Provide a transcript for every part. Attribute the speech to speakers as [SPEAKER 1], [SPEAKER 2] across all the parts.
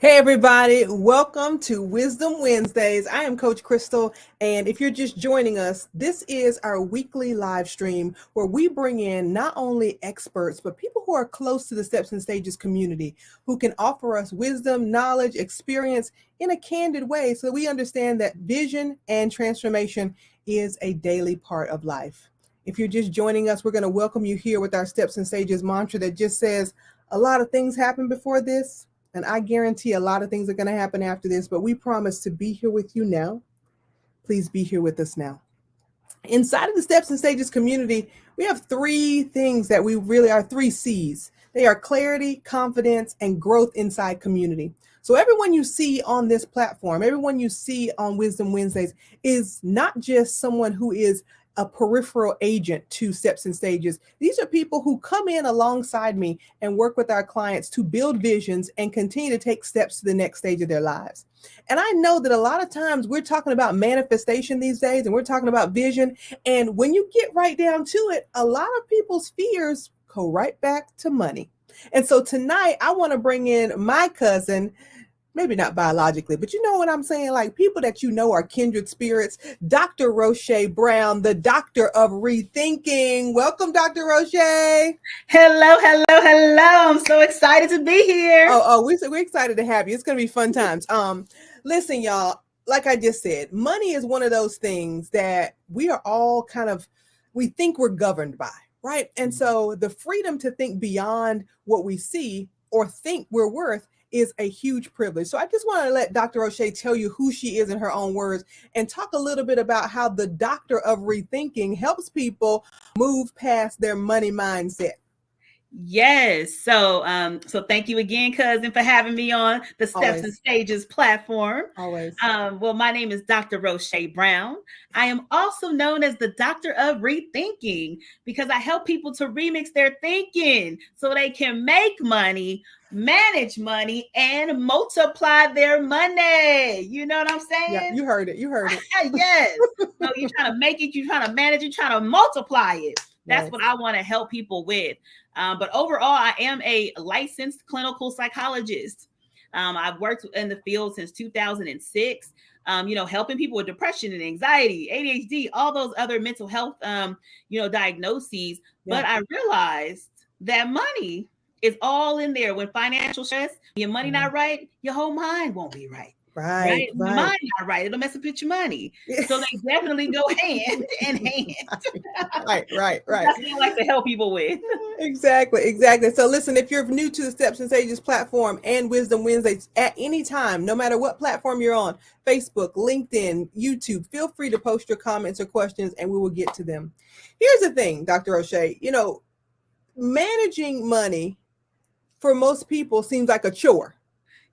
[SPEAKER 1] Hey everybody, welcome to Wisdom Wednesdays. I am Coach Christal, and if you're just joining us, this is our weekly live stream where we bring in not only experts, but people who are close to the Steps and Stages community who can offer us wisdom, knowledge, experience in a candid way so that we understand that vision and transformation is a daily part of life. If you're just joining us, we're going to welcome you here with our Steps and Stages mantra that just says, a lot of things happen before this. And I guarantee a lot of things are going to happen after this, but we promise to be here with you now. Please be here with us now. Inside of the Steps and Stages community, we have three things that we really are three C's. They are clarity, confidence, and growth inside community. So everyone you see on this platform, everyone you see on Wisdom Wednesdays is not just someone who is a peripheral agent to Steps and Stages. These are people who come in alongside me and work with our clients to build visions and continue to take steps to the next stage of their lives. And I know that a lot of times we're talking about manifestation these days and we're talking about vision. And when you get right down to it, a lot of people's fears go right back to money. And so tonight I want to bring in my cousin, maybe not biologically, but you know what I'm saying? Like people that you know are kindred spirits. Dr. Rosché Brown, the doctor of rethinking. Welcome, Dr. Rosché.
[SPEAKER 2] Hello, hello, hello. I'm so excited to be here.
[SPEAKER 1] We're excited to have you. It's going to be fun times. Listen, y'all, like I just said, money is one of those things that we are all we think we're governed by, right? And so the freedom to think beyond what we see or think we're worth is a huge privilege. So I just want to let Dr. Rosché tell you who she is in her own words and talk a little bit about how the doctor of rethinking helps people move past their money mindset.
[SPEAKER 2] Yes. So thank you again, cousin, for having me on the Steps
[SPEAKER 1] Always.
[SPEAKER 2] and Stages platform.
[SPEAKER 1] Always.
[SPEAKER 2] Well, my name is Dr. Rosché Brown. I am also known as the doctor of rethinking because I help people to remix their thinking so they can make money, manage money, and multiply their money. You know what I'm saying?
[SPEAKER 1] Yeah, you heard it. You heard it.
[SPEAKER 2] Yes. So you're trying to make it, you're trying to manage, you're trying to multiply it. That's
[SPEAKER 1] Yes.
[SPEAKER 2] what I want to help people with. But overall, I am a licensed clinical psychologist. I've worked in the field since 2006, helping people with depression and anxiety, ADHD, all those other mental health, diagnoses. Yeah. But I realized that money is all in there. When financial stress, your money not right, your whole mind won't be right. Right. Your mind not right. It'll mess up with your money. So they definitely go hand in hand.
[SPEAKER 1] Right.
[SPEAKER 2] That's what I like to help people with.
[SPEAKER 1] Exactly. So listen, if you're new to the Steps and Stages platform and Wisdom Wednesdays at any time, no matter what platform you're on, Facebook, LinkedIn, YouTube, feel free to post your comments or questions and we will get to them. Here's the thing, Dr. Rosché, managing money for most people seems like a chore.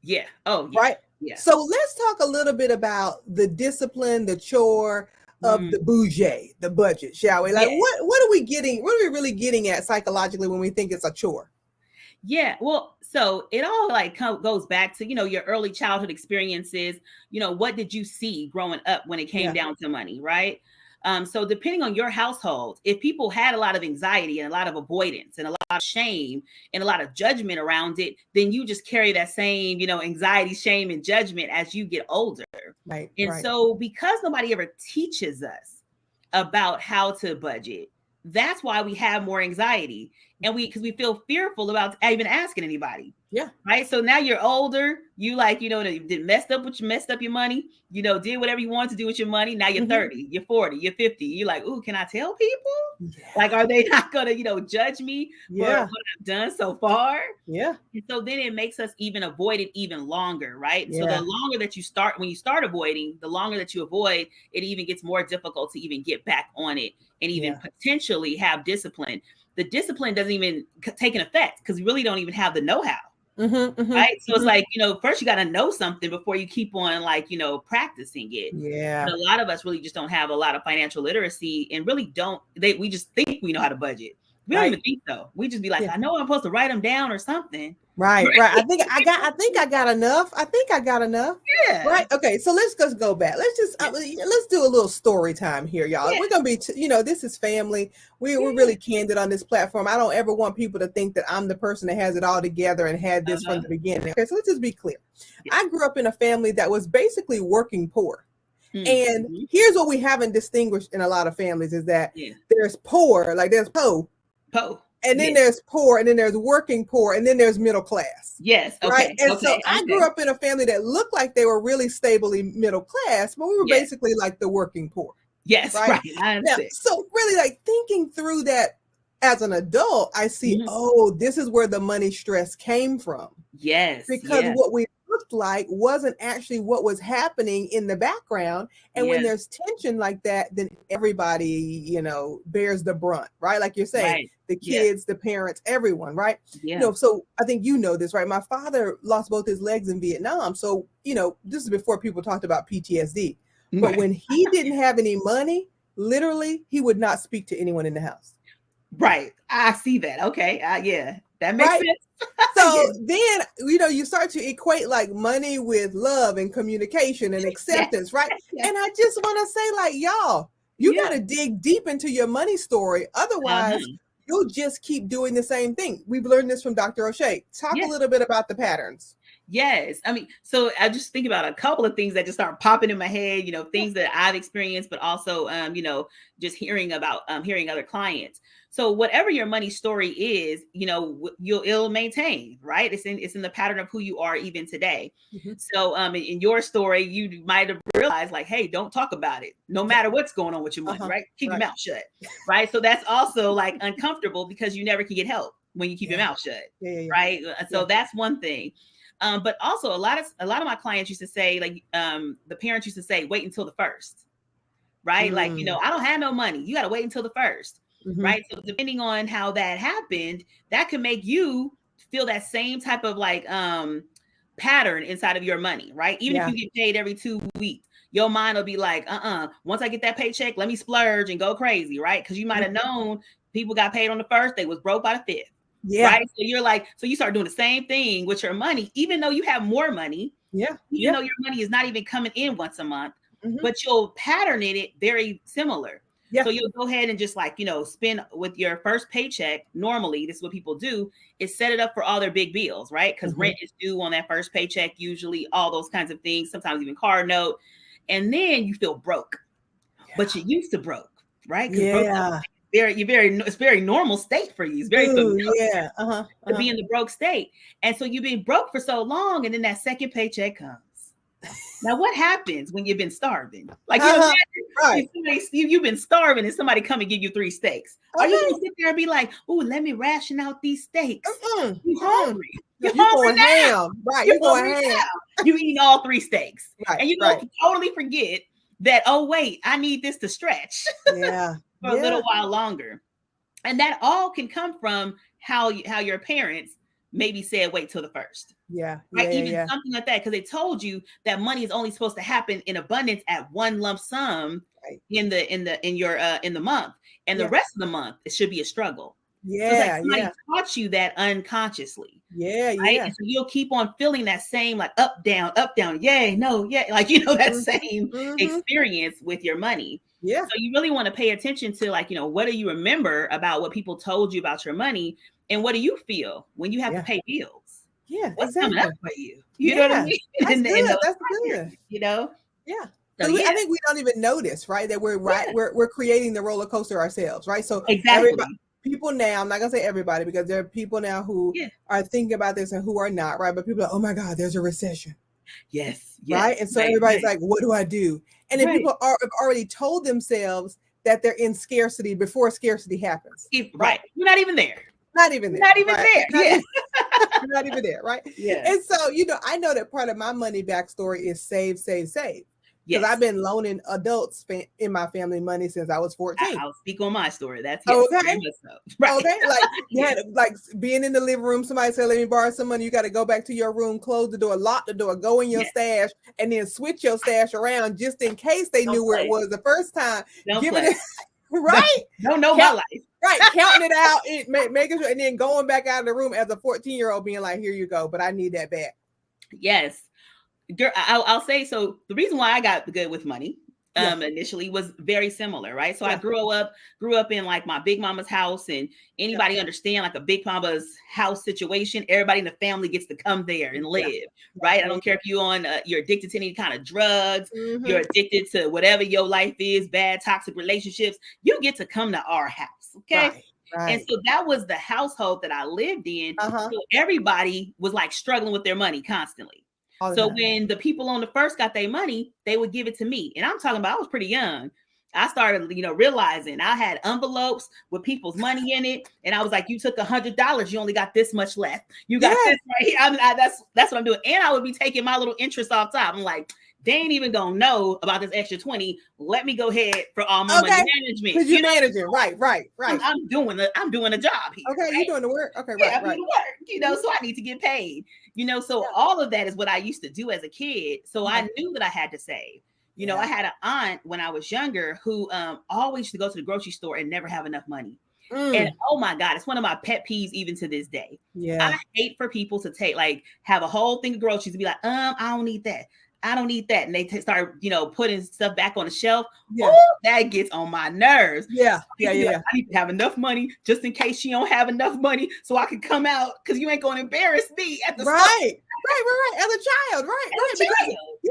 [SPEAKER 2] Yeah. Oh, yeah.
[SPEAKER 1] Right.
[SPEAKER 2] Yeah.
[SPEAKER 1] So let's talk a little bit about the discipline, the chore of the budget, the budget, shall we? Like, what are we getting? What are we really getting at psychologically when we think it's a chore?
[SPEAKER 2] Yeah. Well, so it all goes back to, your early childhood experiences. What did you see growing up when it came down to money, right? So depending on your household, if people had a lot of anxiety and a lot of avoidance and a lot of shame and a lot of judgment around it, then you just carry that same, anxiety, shame, and judgment as you get older.
[SPEAKER 1] Right.
[SPEAKER 2] And so because nobody ever teaches us about how to budget, that's why we have more anxiety. And because we feel fearful about even asking anybody.
[SPEAKER 1] Yeah.
[SPEAKER 2] Right. So now you're older. You did messed up your money, did whatever you wanted to do with your money. Now you're 30, you're 40, you're 50. You're like, ooh, can I tell people? Yeah. Like, are they not going to, judge me for what I've done so far?
[SPEAKER 1] Yeah.
[SPEAKER 2] And so then it makes us even avoid it even longer. Right. Yeah. So the longer that when you start avoiding, the longer that you avoid, it even gets more difficult to even get back on it and even potentially have discipline. The discipline doesn't even take an effect because we really don't even have the know-how. Right. So it's like, first you got to know something before you keep on practicing it.
[SPEAKER 1] Yeah.
[SPEAKER 2] But a lot of us really just don't have a lot of financial literacy and really we just think we know how to budget. We don't even think so. We just be like, I know I'm supposed to write them down or something.
[SPEAKER 1] Right. I think I got enough.
[SPEAKER 2] Yeah.
[SPEAKER 1] Right. Okay. So let's just go back. Let's do a little story time here, y'all. We're gonna be, this is family. We're really candid on this platform. I don't ever want people to think that I'm the person that has it all together and had this from the beginning. Okay. So let's just be clear. I grew up in a family that was basically working poor. And here's what we haven't distinguished in a lot of families is that there's poor, like there's po. And then there's poor, and then there's working poor, and then there's middle class.
[SPEAKER 2] Yes. Okay.
[SPEAKER 1] Right. And so I grew up in a family that looked like they were really stably middle class, but we were basically like the working poor.
[SPEAKER 2] Yes. Right. I understand.
[SPEAKER 1] Now, so really like thinking through that as an adult, I see, oh, this is where the money stress came from.
[SPEAKER 2] Yes.
[SPEAKER 1] Because what we looked like wasn't actually what was happening in the background. And when there's tension like that, then everybody, bears the brunt, right? Like you're saying, the kids, the parents, everyone, right? So I think this, right? My father lost both his legs in Vietnam. So, this is before people talked about PTSD. But when he didn't have any money, literally, he would not speak to anyone in the house.
[SPEAKER 2] Right. I see that. Okay. That makes sense.
[SPEAKER 1] So then, you start to equate like money with love and communication and acceptance, right? And I just want to say, like, y'all, you got to dig deep into your money story. Otherwise, you'll just keep doing the same thing. We've learned this from Dr. Rosché. Talk a little bit about the patterns.
[SPEAKER 2] Yes. I mean, so I just think about a couple of things that just start popping in my head, things that I've experienced, but also, just hearing about, hearing other clients. So whatever your money story is, it'll maintain, right? It's in the pattern of who you are even today. So, in your story, you might have realized like, hey, don't talk about it, no matter what's going on with your money, right? Keep your mouth shut, right? So that's also like uncomfortable because you never can get help when you keep your mouth shut, right? So that's one thing. But also a lot of my clients used to say, like, the parents used to say, wait until the first, right? Like, I don't have no money. You got to wait until the first, right? So depending on how that happened, that can make you feel that same type of like pattern inside of your money, right? Even if you get paid every 2 weeks, your mind will be like, once I get that paycheck, let me splurge and go crazy, right? Because you might have known people got paid on the first, they was broke by the fifth. Right. So you're like, so you start doing the same thing with your money, even though you have more money. Even though your money is not even coming in once a month, but you'll pattern it very similar. So you'll go ahead and just like, spend with your first paycheck. Normally, this is what people do is set it up for all their big bills, right? Because rent is due on that first paycheck, usually all those kinds of things, sometimes even car note. And then you feel broke, but you used to broke, right? It's very normal state for you. It's very familiar to be in the broke state. And so you've been broke for so long, and then that second paycheck comes. Now, what happens when you've been starving? Like, you've been starving and somebody come and give you 3 steaks. Are you going to sit there and be like, oh, let me ration out these steaks? You're hungry. You're going ham.
[SPEAKER 1] Right. You're going ham.
[SPEAKER 2] You eating all 3 steaks.
[SPEAKER 1] Right.
[SPEAKER 2] And you don't totally forget that, oh, wait, I need this to stretch. For a little while longer. And that all can come from how your parents maybe said, wait till the first. Even something like that, because they told you that money is only supposed to happen in abundance at one lump sum in the month. And the rest of the month, it should be a struggle. So it's like somebody taught you that unconsciously. And so you'll keep on feeling that same like up, down, yay, no, like that same experience with your money. So you really want to pay attention to like, what do you remember about what people told you about your money, and what do you feel when you have to pay bills? What's coming up for you? You know what I mean?
[SPEAKER 1] That's good. That's good.
[SPEAKER 2] So,
[SPEAKER 1] I think we don't even notice, right? That we're creating the roller coaster ourselves, right? So people now, I'm not gonna say everybody because there are people now who are thinking about this and who are not, right? But people are like, oh my God, there's a recession. Right. And so everybody's like, what do I do? And then people have already told themselves that they're in scarcity before scarcity happens.
[SPEAKER 2] Right. You're not even there.
[SPEAKER 1] Not even there. Not even there. Right. And so, I know that part of my money backstory is save. Because I've been loaning adults in my family money since I was 14.
[SPEAKER 2] I'll speak on my story. That's
[SPEAKER 1] okay. Like being in the living room, somebody said, let me borrow some money. You got to go back to your room, close the door, lock the door, go in your stash, and then switch your stash around just in case they knew where it was the first time. Right?
[SPEAKER 2] Don't know my
[SPEAKER 1] Count,
[SPEAKER 2] life.
[SPEAKER 1] right. Counting it out, making sure, and then going back out of the room as a 14-year-old being like, here you go, but I need that back.
[SPEAKER 2] Yes. Girl, I'll say, so the reason why I got good with money
[SPEAKER 1] Yeah.
[SPEAKER 2] initially was very similar, right? So I
[SPEAKER 1] Yeah.
[SPEAKER 2] grew up in like my big mama's house, and anybody understand like a big mama's house situation, everybody in the family gets to come there and live, right? I don't care if you're addicted to any kind of drugs, you're addicted to whatever your life is, bad toxic relationships, you get to come to our house, okay?
[SPEAKER 1] Right. Right.
[SPEAKER 2] And so that was the household that I lived in.
[SPEAKER 1] Uh-huh.
[SPEAKER 2] So everybody was like struggling with their money constantly.
[SPEAKER 1] All the
[SPEAKER 2] So
[SPEAKER 1] time.
[SPEAKER 2] when the people on the first got their money, they would give it to me. And I'm talking about, I was pretty young. I started, realizing I had envelopes with people's money in it. And I was like, you took $100, you only got this much left. You got this right here. That's what I'm doing. And I would be taking my little interest off top. I'm like, they ain't even gonna know about this extra 20. Let me go ahead for all my money management.
[SPEAKER 1] Because you're managing. Right.
[SPEAKER 2] I'm doing a job here.
[SPEAKER 1] Okay,
[SPEAKER 2] right?
[SPEAKER 1] You're doing the work. Okay,
[SPEAKER 2] I'm
[SPEAKER 1] right.
[SPEAKER 2] doing the work, so I need to get paid. So all of that is what I used to do as a kid. So I knew that I had to save. I had an aunt when I was younger who always used to go to the grocery store and never have enough money. And oh my God, it's one of my pet peeves even to this day.
[SPEAKER 1] Yeah.
[SPEAKER 2] I hate for people to have a whole thing of groceries and be like, I don't need that. I don't need that. And they start, putting stuff back on the shelf. Yeah. Oh, that gets on my nerves.
[SPEAKER 1] Yeah.
[SPEAKER 2] I need to have enough money just in case she don't have enough money so I can come out, because you ain't going to embarrass me at the store.
[SPEAKER 1] Right. As a child. Right.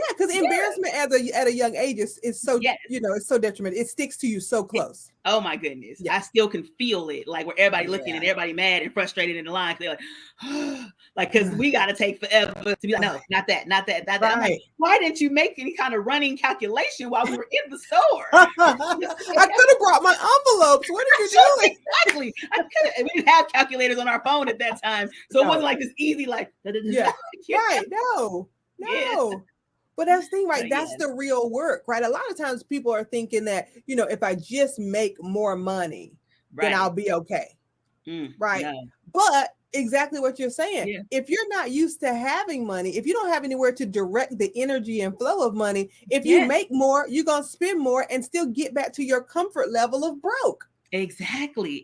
[SPEAKER 1] Because embarrassment at a young age is so, it's so detrimental. It sticks to you so close.
[SPEAKER 2] Oh my goodness. Yeah. I still can feel it. Like where everybody looking and everybody mad and frustrated in the line. They're like, because we got to take forever to be like, no, not that. Right. I'm like, why didn't you make any kind of running calculation while we were in the store?
[SPEAKER 1] I could have brought my envelopes. What are you doing?
[SPEAKER 2] Exactly. We didn't have calculators on our phone at that time. So it wasn't like this easy, like,
[SPEAKER 1] right. No. Yeah. But that's the thing, right? That's the real work, right? A lot of times people are thinking that, if I just make more money, then I'll be okay. Right. No. But exactly what you're saying. Yeah. If you're not used to having money, if you don't have anywhere to direct the energy and flow of money, if you make more, you're going to spend more and still get back to your comfort level of broke.
[SPEAKER 2] Exactly.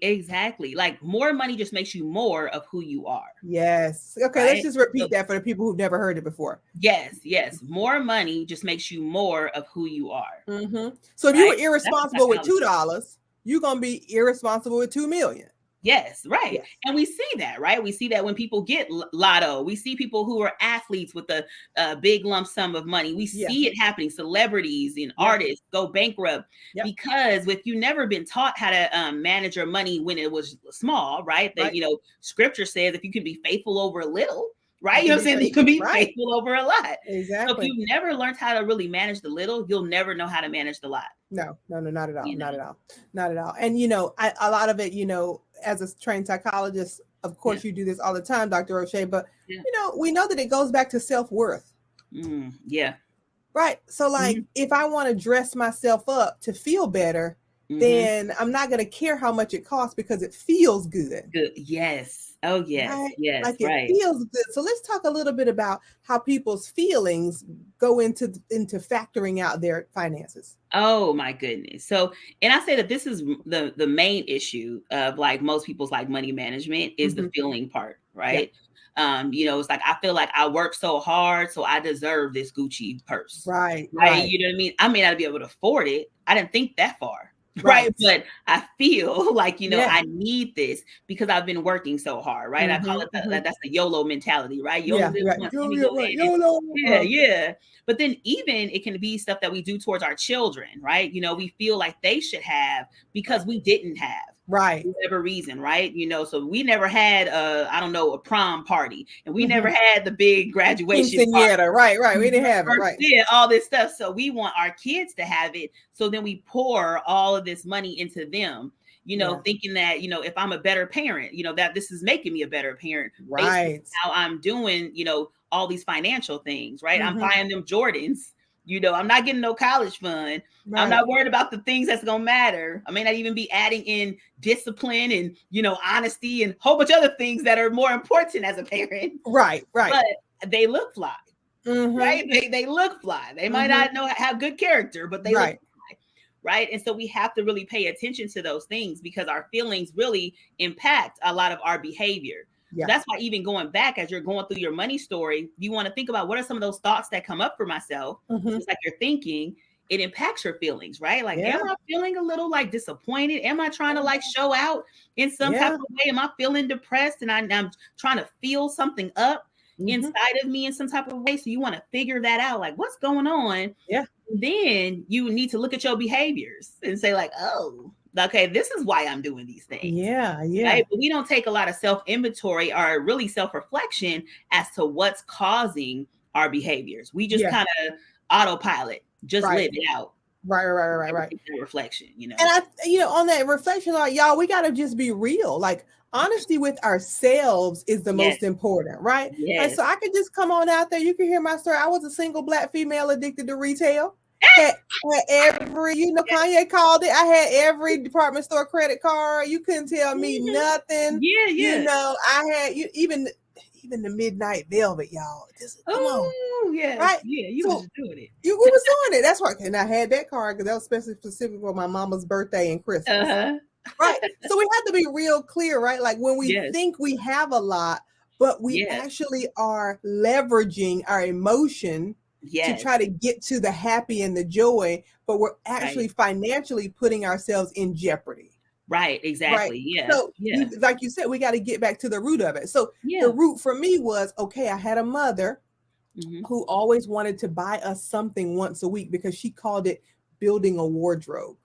[SPEAKER 2] Like more money just makes you more of who you are.
[SPEAKER 1] Yes. Okay. Right? Let's just repeat that for the people who've never heard it before.
[SPEAKER 2] Yes. More money just makes you more of who you are.
[SPEAKER 1] So if you were irresponsible with $2, you're going to be irresponsible with $2 million.
[SPEAKER 2] Yes, right. Yes. And we see that, right? We see that when people get lotto. We see people who are athletes with a big lump sum of money. We see it happening. Celebrities and artists go bankrupt because if you've never been taught how to manage your money when it was small, right? That, scripture says if you can be faithful over a little, right? You know what I'm saying? You can be faithful over a lot.
[SPEAKER 1] Exactly.
[SPEAKER 2] So if you've never learned how to really manage the little, you'll never know how to manage the lot.
[SPEAKER 1] No, not at all. Not at all. And, a lot of it, as a trained psychologist, of course, you do this all the time, Dr. Rosché, but, we know that it goes back to self-worth.
[SPEAKER 2] Yeah.
[SPEAKER 1] Right. So like, if I want to dress myself up to feel better, then I'm not going to care how much it costs because it feels good.
[SPEAKER 2] Yes. Oh, yes. Right? Yes.
[SPEAKER 1] Like it feels good. So let's talk a little bit about how people's feelings go into factoring out their finances.
[SPEAKER 2] Oh my goodness. So, and I say that this is the main issue of like most people's like money management is the feeling part, right? Yeah. It's like, I feel like I work so hard, so I deserve this Gucci purse.
[SPEAKER 1] Right.
[SPEAKER 2] You know what I mean? I may not be able to afford it. I didn't think that far. Right. But I feel like, I need this because I've been working so hard. Right. I call it that's the YOLO mentality. Right. YOLO. YOLO. Yeah. But then even it can be stuff that we do towards our children. Right. We feel like they should have because we didn't have.
[SPEAKER 1] Right.
[SPEAKER 2] For whatever reason, right? So we never had a prom party, and we never had the big graduation party.
[SPEAKER 1] Right. We didn't have it, right?
[SPEAKER 2] Yeah, all this stuff. So we want our kids to have it. So then we pour all of this money into them, thinking that, if I'm a better parent, that this is making me a better parent.
[SPEAKER 1] Right.
[SPEAKER 2] Based on how I'm doing, all these financial things, right? I'm buying them Jordans. I'm not getting no college fund. Right. I'm not worried about the things that's going to matter. I may not even be adding in discipline and, honesty and a whole bunch of other things that are more important as a parent.
[SPEAKER 1] Right.
[SPEAKER 2] But they look fly, right? They look fly. They might not have good character, but they look fly. right? And so we have to really pay attention to those things because our feelings really impact a lot of our behavior. So
[SPEAKER 1] Yeah.
[SPEAKER 2] that's why even going back as you're going through your money story, you want to think about what are some of those thoughts that come up for myself.
[SPEAKER 1] Mhm.
[SPEAKER 2] Just like you're thinking, it impacts your feelings, right? Like,
[SPEAKER 1] Yeah.
[SPEAKER 2] am I feeling a little like disappointed? Am I trying to like show out in some type
[SPEAKER 1] Yeah.
[SPEAKER 2] of way? Am I feeling depressed and I'm trying to feel something up
[SPEAKER 1] Mhm.
[SPEAKER 2] inside of me in some type of way? So you want to figure that out, like what's going on?
[SPEAKER 1] Yeah.
[SPEAKER 2] Then you need to look at your behaviors and say like, oh, okay, this is why I'm doing these things.
[SPEAKER 1] Yeah. Yeah.
[SPEAKER 2] Right? But we don't take a lot of self-inventory or really self-reflection as to what's causing our behaviors. We just
[SPEAKER 1] Yeah.
[SPEAKER 2] kind of autopilot, just
[SPEAKER 1] Right.
[SPEAKER 2] live it out.
[SPEAKER 1] Right.
[SPEAKER 2] Reflection, you know.
[SPEAKER 1] And on that reflection, like, y'all, we got to just be real. Like, honesty with ourselves is the
[SPEAKER 2] Yes.
[SPEAKER 1] most important, right? Like,
[SPEAKER 2] Yes.
[SPEAKER 1] so I could just come on out there. You can hear my story. I was a single Black female addicted to retail. Had every, Kanye called it. I had every department store credit card. You couldn't tell me nothing.
[SPEAKER 2] Yeah.
[SPEAKER 1] I had even the Midnight Velvet, y'all. Just come on.
[SPEAKER 2] Oh, yes.
[SPEAKER 1] Right?
[SPEAKER 2] Yeah, you
[SPEAKER 1] So,
[SPEAKER 2] was just doing it.
[SPEAKER 1] We was doing it. That's why. And I had that card because that was specific for my mama's birthday and Christmas.
[SPEAKER 2] Uh-huh.
[SPEAKER 1] Right. So we have to be real clear, right? Like when we think we have a lot, but we actually are leveraging our emotion to try to get to the happy and the joy, but we're actually financially putting ourselves in jeopardy.
[SPEAKER 2] Right, exactly.
[SPEAKER 1] Right?
[SPEAKER 2] Yeah.
[SPEAKER 1] So like you said, we got to get back to the root of it. So the root for me was, okay, I had a mother who always wanted to buy us something once a week because she called it building a wardrobe.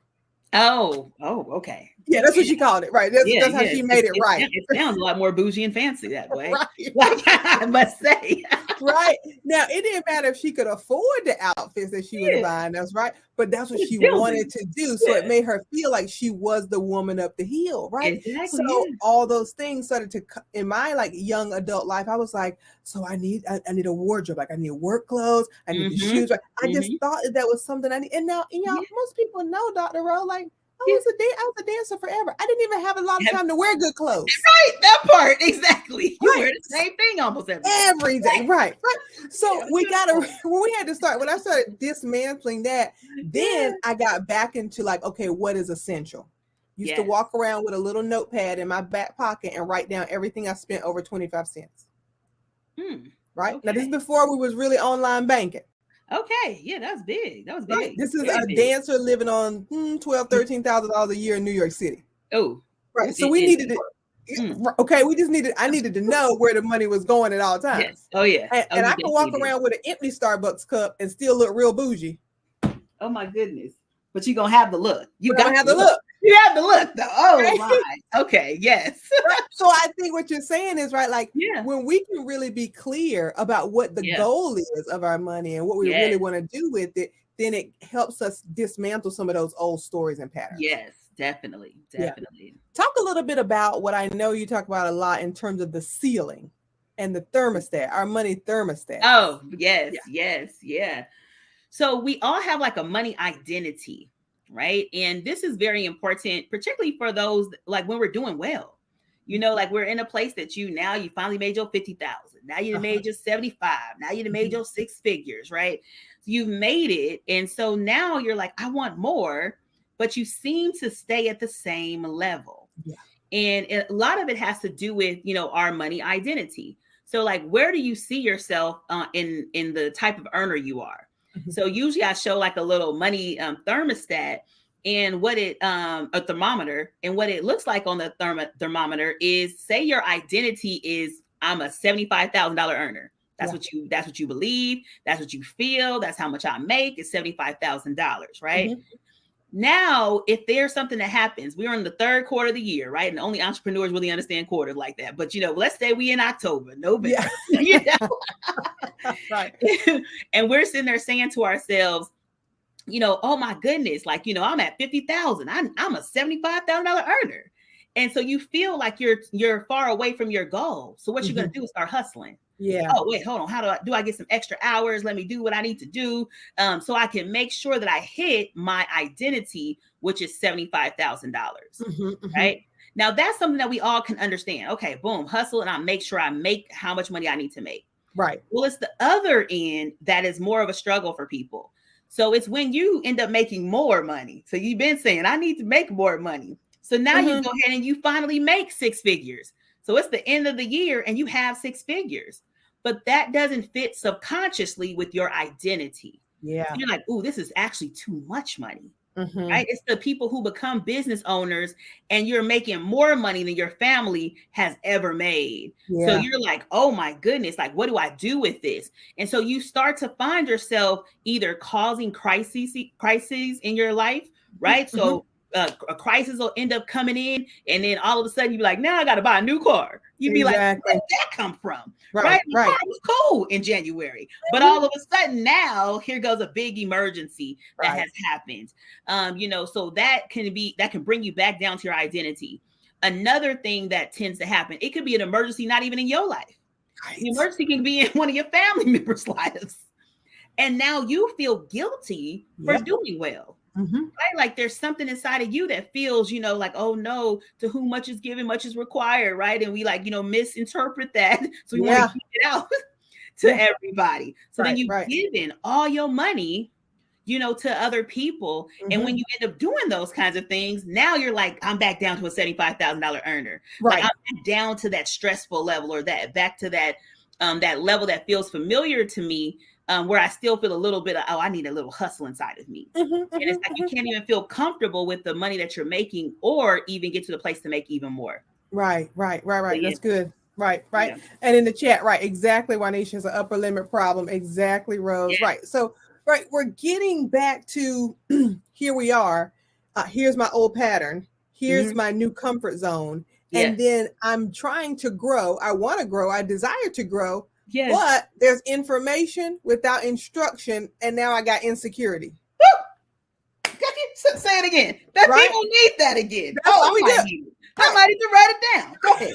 [SPEAKER 2] Oh, okay.
[SPEAKER 1] Yeah, that's what she called it, right? That's how she made it right.
[SPEAKER 2] It sounds a lot more bougie and fancy that way.
[SPEAKER 1] Right.
[SPEAKER 2] Like, I must say.
[SPEAKER 1] Right. Now, it didn't matter if she could afford the outfits that she was buying us, right? But that's what she wanted to do. So it made her feel like she was the woman up the hill, right?
[SPEAKER 2] Exactly.
[SPEAKER 1] So all those things started to, in my like young adult life, I was like, so I need a wardrobe. Like I need work clothes. I need the shoes. Right? I just thought that was something I need. And now, y'all, most people know, Dr. Rowe, like, I was a dancer forever. I didn't even have a lot of time to wear good clothes.
[SPEAKER 2] Right, that part, exactly. You wear the same thing almost
[SPEAKER 1] every day. Right. So we had to start, when I started dismantling that, then I got back into like, okay, what is essential? Used to walk around with a little notepad in my back pocket and write down everything I spent over 25 cents. Right. Okay. Now this is before we was really online banking.
[SPEAKER 2] Okay, yeah, that's big. That was big.
[SPEAKER 1] Right. This is a dancer living on $12,000-$13,000 a year in New York City.
[SPEAKER 2] Oh,
[SPEAKER 1] right. So we needed it. Okay, I needed to know where the money was going at all times.
[SPEAKER 2] Yes. Oh yeah.
[SPEAKER 1] And I can walk around with an empty Starbucks cup and still look real bougie.
[SPEAKER 2] Oh my goodness. But you're gonna have the look. You got
[SPEAKER 1] to have the look.
[SPEAKER 2] You have the look though. Oh right? My. Okay, yes.
[SPEAKER 1] Right. So I think what you're saying is right, like when we can really be clear about what the goal is of our money and what we really want to do with it, then it helps us dismantle some of those old stories and patterns.
[SPEAKER 2] Yes, definitely.
[SPEAKER 1] Yeah. Talk a little bit about what I know you talk about a lot in terms of the ceiling and the thermostat, our money thermostat.
[SPEAKER 2] Oh, yes. So we all have like a money identity, right? And this is very important, particularly for those like when we're doing well. You know, like we're in a place that you finally made your 50,000. Now you made your 75. Now you made your 6 figures, right? So you've made it. And so now you're like, I want more, but you seem to stay at the same level.
[SPEAKER 1] Yeah.
[SPEAKER 2] And a lot of it has to do with, our money identity. So like, where do you see yourself in the type of earner you are? So usually I show like a little money thermostat and what it a thermometer, and what it looks like on the thermometer is, say your identity is I'm a $75,000 earner. That's what you believe. That's what you feel. That's how much I make is $75,000, right? Now, if there's something that happens, we're in the third quarter of the year, right? And only entrepreneurs really understand quarters like that. But let's say we in October, November,
[SPEAKER 1] right?
[SPEAKER 2] And we're sitting there saying to ourselves, oh my goodness, like I'm at 50,000. I'm a $75,000 earner, and so you feel like you're far away from your goal. So what you're gonna do is start hustling.
[SPEAKER 1] Yeah.
[SPEAKER 2] Oh wait, hold on. How do I get some extra hours? Let me do what I need to do, so I can make sure that I hit my identity, which is $75,000. Right now, that's something that we all can understand. Okay, boom, hustle, and I make sure I make how much money I need to make.
[SPEAKER 1] Right.
[SPEAKER 2] Well, it's the other end that is more of a struggle for people. So it's when you end up making more money. So you've been saying, I need to make more money. So now you go ahead and you finally make six figures. So it's the end of the year and you have six figures. But that doesn't fit subconsciously with your identity. So
[SPEAKER 1] Yeah.
[SPEAKER 2] you're like, ooh, this is actually too much money.
[SPEAKER 1] Mm-hmm.
[SPEAKER 2] Right? It's the people who become business owners and you're making more money than your family has ever made. So
[SPEAKER 1] Yeah.
[SPEAKER 2] you're like, oh my goodness, like, what do I do with this? And so you start to find yourself either causing crises in your life, right?
[SPEAKER 1] Mm-hmm.
[SPEAKER 2] So a crisis will end up coming in, and then all of a sudden you be like, now I got to buy a new car. You'd be like, where
[SPEAKER 1] Exactly.
[SPEAKER 2] did that come from?
[SPEAKER 1] Right.
[SPEAKER 2] Right? The car
[SPEAKER 1] Right.
[SPEAKER 2] was cool in January, but
[SPEAKER 1] Mhm.
[SPEAKER 2] all of a sudden now here goes a big emergency that
[SPEAKER 1] Right.
[SPEAKER 2] has happened. So that can bring you back down to your identity. Another thing that tends to happen, it could be an emergency, not even in your life. The
[SPEAKER 1] Right.
[SPEAKER 2] emergency can be in one of your family members' lives. And now you feel guilty for
[SPEAKER 1] Yep.
[SPEAKER 2] doing well.
[SPEAKER 1] Mm-hmm.
[SPEAKER 2] Right? Like there's something inside of you that feels, like, oh no, to whom much is given, much is required, right? And we misinterpret that. So we want to
[SPEAKER 1] Yeah.
[SPEAKER 2] give it out to
[SPEAKER 1] Yeah.
[SPEAKER 2] everybody. So then
[SPEAKER 1] Right.
[SPEAKER 2] you've
[SPEAKER 1] Right.
[SPEAKER 2] given all your money to other people. And
[SPEAKER 1] Mm-hmm.
[SPEAKER 2] when you end up doing those kinds of things, now you're like, I'm back down to a $75,000 earner. Like
[SPEAKER 1] Right.
[SPEAKER 2] I'm back down to that stressful level, or back to that level that feels familiar to me, where I still feel a little bit of, oh, I need a little hustle inside of me.
[SPEAKER 1] Mm-hmm.
[SPEAKER 2] And it's
[SPEAKER 1] Mm-hmm.
[SPEAKER 2] like you
[SPEAKER 1] Mm-hmm.
[SPEAKER 2] can't even feel comfortable with the money that you're making, or even get to the place to make even more.
[SPEAKER 1] Right. Right. Right.
[SPEAKER 2] So
[SPEAKER 1] Right.
[SPEAKER 2] yeah,
[SPEAKER 1] That's good. Right. Right.
[SPEAKER 2] yeah,
[SPEAKER 1] And in the chat, right. Exactly. Juanisha has an upper limit problem. Exactly, Rose.
[SPEAKER 2] yeah.
[SPEAKER 1] Right. So, right. We're getting back to here we are. Here's my old pattern. Here's
[SPEAKER 2] Mm-hmm.
[SPEAKER 1] my new comfort zone. And
[SPEAKER 2] Yes,
[SPEAKER 1] then I'm trying to grow. I want to grow. I desire to grow.
[SPEAKER 2] yes.
[SPEAKER 1] But there's information without instruction. And now I got insecurity.
[SPEAKER 2] Say it again. That
[SPEAKER 1] Right.
[SPEAKER 2] people need that again.
[SPEAKER 1] That's
[SPEAKER 2] Oh,
[SPEAKER 1] what
[SPEAKER 2] I
[SPEAKER 1] we
[SPEAKER 2] might
[SPEAKER 1] do.
[SPEAKER 2] need it. I might need to write it down. Go ahead.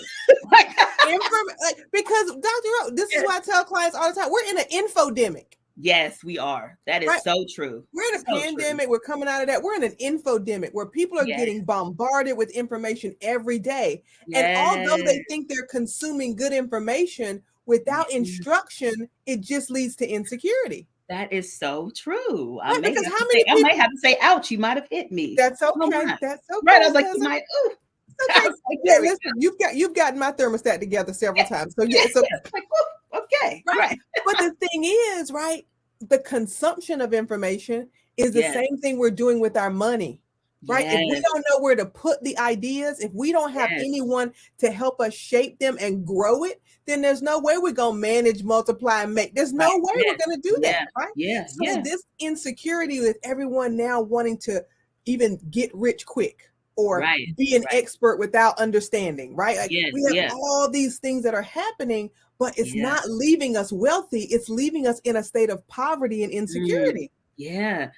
[SPEAKER 1] Because Dr. Rose, this is why I tell clients all the time, we're in an infodemic.
[SPEAKER 2] Yes, we are. That is
[SPEAKER 1] Right?
[SPEAKER 2] so true.
[SPEAKER 1] We're in a
[SPEAKER 2] So true.
[SPEAKER 1] pandemic. We're coming out of that. We're in an infodemic where people are
[SPEAKER 2] Yes,
[SPEAKER 1] getting bombarded with information every day. And although
[SPEAKER 2] yes.
[SPEAKER 1] they think they're consuming good information without
[SPEAKER 2] Yes.
[SPEAKER 1] instruction, it just leads to insecurity.
[SPEAKER 2] That is so true.
[SPEAKER 1] Right? Because how many
[SPEAKER 2] I might
[SPEAKER 1] people?
[SPEAKER 2] have to say, ouch, you might have hit me.
[SPEAKER 1] That's
[SPEAKER 2] Oh
[SPEAKER 1] okay.
[SPEAKER 2] my.
[SPEAKER 1] That's
[SPEAKER 2] Right. I
[SPEAKER 1] okay.
[SPEAKER 2] was like,
[SPEAKER 1] That's
[SPEAKER 2] you
[SPEAKER 1] okay.
[SPEAKER 2] might, ooh. I
[SPEAKER 1] Okay.
[SPEAKER 2] was like,
[SPEAKER 1] Yeah,
[SPEAKER 2] there we
[SPEAKER 1] listen, you've gotten my thermostat together several times. So
[SPEAKER 2] go.
[SPEAKER 1] yeah, so
[SPEAKER 2] Like, ooh, okay.
[SPEAKER 1] right.
[SPEAKER 2] Right.
[SPEAKER 1] But the thing is, right, the consumption of information is the
[SPEAKER 2] Yes.
[SPEAKER 1] same thing we're doing with our money. Right? If we
[SPEAKER 2] Yes.
[SPEAKER 1] don't know where to put the ideas, if we don't have
[SPEAKER 2] Yes.
[SPEAKER 1] anyone to help us shape them and grow it, then there's no way we're going to manage, multiply, and make. There's no
[SPEAKER 2] Right.
[SPEAKER 1] way we're
[SPEAKER 2] Yes.
[SPEAKER 1] going to do that.
[SPEAKER 2] Yeah.
[SPEAKER 1] Right?
[SPEAKER 2] Yeah.
[SPEAKER 1] So,
[SPEAKER 2] Yeah.
[SPEAKER 1] this insecurity with everyone now wanting to even get rich quick or
[SPEAKER 2] Right.
[SPEAKER 1] be an
[SPEAKER 2] Right.
[SPEAKER 1] expert without understanding, right? Like
[SPEAKER 2] Yes.
[SPEAKER 1] we have
[SPEAKER 2] Yeah.
[SPEAKER 1] all these things that are happening, but it's
[SPEAKER 2] Yeah.
[SPEAKER 1] not leaving us wealthy. It's leaving us in a state of poverty and
[SPEAKER 2] Mm.
[SPEAKER 1] insecurity.
[SPEAKER 2] Yeah.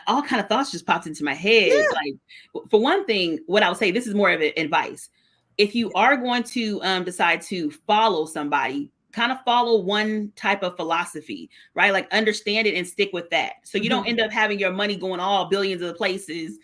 [SPEAKER 2] All kind of thoughts just popped into my head.
[SPEAKER 1] Yeah.
[SPEAKER 2] Like, for one thing, what I would say, this is more of an advice. If you are going to decide to follow somebody, kind of follow one type of philosophy, right? Like understand it and stick with that. So you
[SPEAKER 1] Mhm.
[SPEAKER 2] don't end up having your money going all billions of places,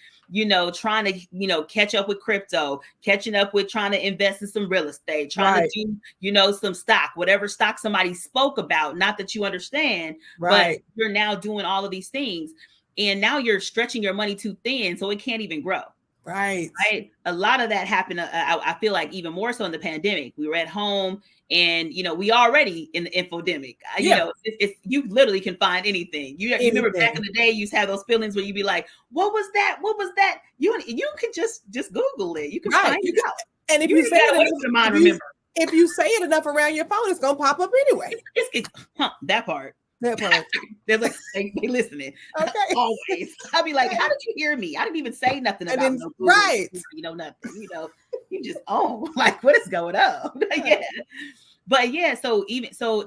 [SPEAKER 2] trying to, catch up with crypto, catching up with trying to invest in some real estate, trying
[SPEAKER 1] Right.
[SPEAKER 2] to do, some stock, whatever stock somebody spoke about, not that you understand, but
[SPEAKER 1] Right.
[SPEAKER 2] you're now doing all of these things. And now you're stretching your money too thin, so it can't even grow.
[SPEAKER 1] Right.
[SPEAKER 2] Right. A lot of that happened. I feel like even more so in the pandemic. We were at home, and we already in the infodemic.
[SPEAKER 1] Yeah.
[SPEAKER 2] It's you literally can find anything. You remember back
[SPEAKER 1] Anything.
[SPEAKER 2] in the day, you used to have those feelings where you'd be like, "What was that? What was that?" You could just Google it. You can
[SPEAKER 1] Right.
[SPEAKER 2] find
[SPEAKER 1] You
[SPEAKER 2] it
[SPEAKER 1] can,
[SPEAKER 2] out.
[SPEAKER 1] and if
[SPEAKER 2] You
[SPEAKER 1] you
[SPEAKER 2] ain't
[SPEAKER 1] say
[SPEAKER 2] gotta
[SPEAKER 1] it
[SPEAKER 2] wait
[SPEAKER 1] enough,
[SPEAKER 2] for the mind
[SPEAKER 1] if you,
[SPEAKER 2] remember.
[SPEAKER 1] if you say it enough around your phone, it's gonna pop up anyway.
[SPEAKER 2] That part.
[SPEAKER 1] That part.
[SPEAKER 2] They're like they listening
[SPEAKER 1] Okay.
[SPEAKER 2] always. I'd be like, "How did you hear me? I didn't even say nothing
[SPEAKER 1] And
[SPEAKER 2] about
[SPEAKER 1] then
[SPEAKER 2] no Google.
[SPEAKER 1] right.
[SPEAKER 2] Nothing. You just like what is going on?" Yeah. But yeah, so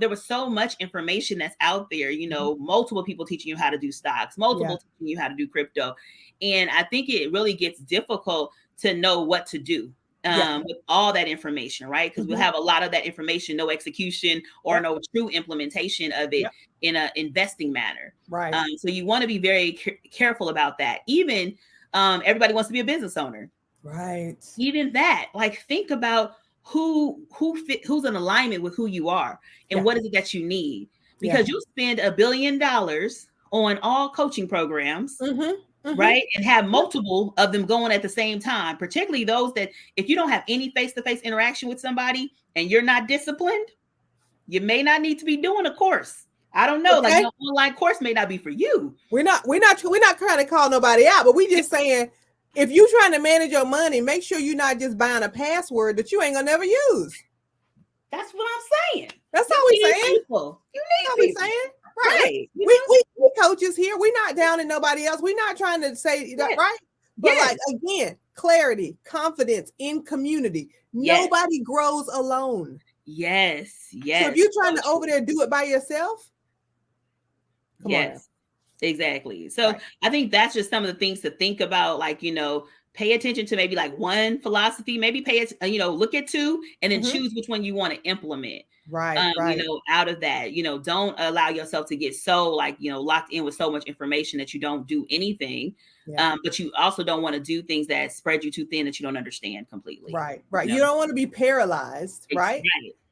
[SPEAKER 2] there was so much information that's out there. Multiple people teaching you how to do stocks, multiple teaching you how to do crypto, and I think it really gets difficult to know what to do. With all that information, right? Because we'll have a lot of that information, no execution or no true implementation of it in an investing manner.
[SPEAKER 1] Right.
[SPEAKER 2] So you want to be very careful about that. Even everybody wants to be a business owner.
[SPEAKER 1] Right.
[SPEAKER 2] Even that, like think about who's in alignment with who you are and what is it that you need. Because you'll spend $1 billion on all coaching programs,
[SPEAKER 1] Mm-hmm.
[SPEAKER 2] right? And have multiple of them going at the same time, particularly those that if you don't have any face-to-face interaction with somebody and you're not disciplined, you may not need to be doing a course. I don't know. Like
[SPEAKER 1] Okay.
[SPEAKER 2] your online course may not be for you.
[SPEAKER 1] We're not trying to call nobody out, but we just saying if you're trying to manage your money, make sure you're not just buying a password that you ain't gonna never use.
[SPEAKER 2] That's what I'm saying.
[SPEAKER 1] That's all we saying.
[SPEAKER 2] People. You
[SPEAKER 1] That's all
[SPEAKER 2] need
[SPEAKER 1] we
[SPEAKER 2] people.
[SPEAKER 1] saying.
[SPEAKER 2] Right.
[SPEAKER 1] Right. We coaches here. We're not down in nobody else. We're not trying to say that, right? But like again, clarity, confidence in community. Nobody grows alone.
[SPEAKER 2] Yes.
[SPEAKER 1] So if you're trying to over there do it by yourself, come on now.
[SPEAKER 2] Exactly. So I think that's just some of the things to think about, like, pay attention to maybe like one philosophy, maybe look at two and then choose which one you want to implement.
[SPEAKER 1] Right.
[SPEAKER 2] Out of that, don't allow yourself to get so locked in with so much information that you don't do anything. But you also don't want to do things that spread you too thin that you don't understand completely.
[SPEAKER 1] Right. You don't want to be paralyzed, right?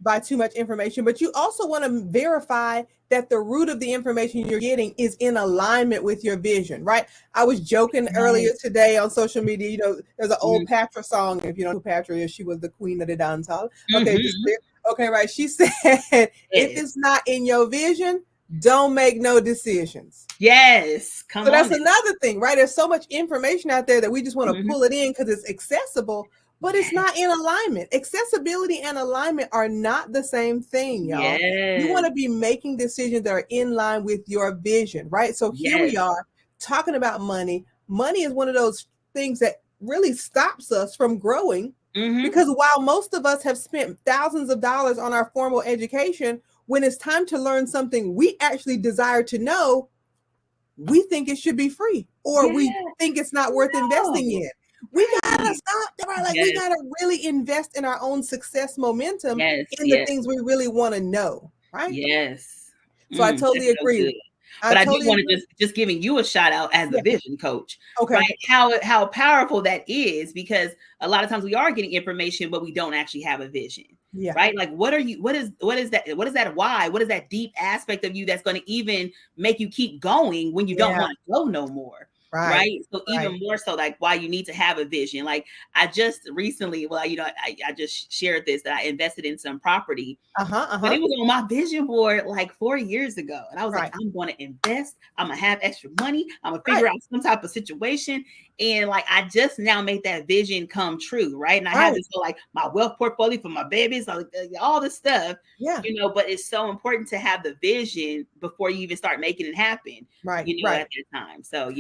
[SPEAKER 1] By too much information, but you also want to verify that the root of the information you're getting is in alignment with your vision, right? I was joking earlier today on social media, there's an old Patra song. If you don't know who Patra is, she was the queen of the dance hall. Okay, okay, right. She said, if it's not in your vision, don't make no decisions.
[SPEAKER 2] Yes.
[SPEAKER 1] So that's another thing, right? There's so much information out there that we just want to pull it in because it's accessible, but it's not in alignment. Accessibility and alignment are not the same thing, y'all. You want to be making decisions that are in line with your vision, right? So here we are talking about money. Money is one of those things that really stops us from growing because while most of us have spent thousands of dollars on our formal education, when it's time to learn something we actually desire to know, we think it should be free, or we think it's not worth investing in. We gotta stop that. Right? Like we gotta really invest in our own success momentum in the things we really want to know. Right?
[SPEAKER 2] Yes.
[SPEAKER 1] So I totally agree.
[SPEAKER 2] But I do want to just giving you a shout out as the vision coach. Okay. Right? How powerful that is, because a lot of times we are getting information, but we don't actually have a vision. Yeah. Right. Like, what is that? What is that? Why? What is that deep aspect of you that's going to even make you keep going when you don't want to go no more? Right. So even more so, like, why you need to have a vision. Like, I just recently, I just shared this, that I invested in some property, but it was on my vision board like 4 years ago. And I was like, I'm going to invest. I'm going to have extra money. I'm going to figure out some type of situation. And like, I just now made that vision come true. Right. And I have this like my wealth portfolio for my babies, like, all this stuff, but it's so important to have the vision before you even start making it happen. Right. At that time. So,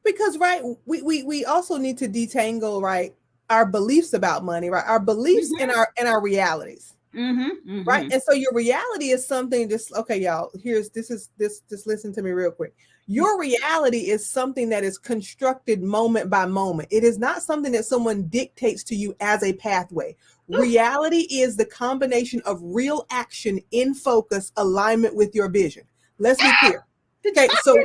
[SPEAKER 1] because we also need to detangle our beliefs about money, right? Our beliefs and our realities, right? And so your reality is something. Just okay, y'all. Just listen to me real quick. Your reality is something that is constructed moment by moment. It is not something that someone dictates to you as a pathway. Reality is the combination of real action in focus, alignment with your vision. Let's be clear. Okay, so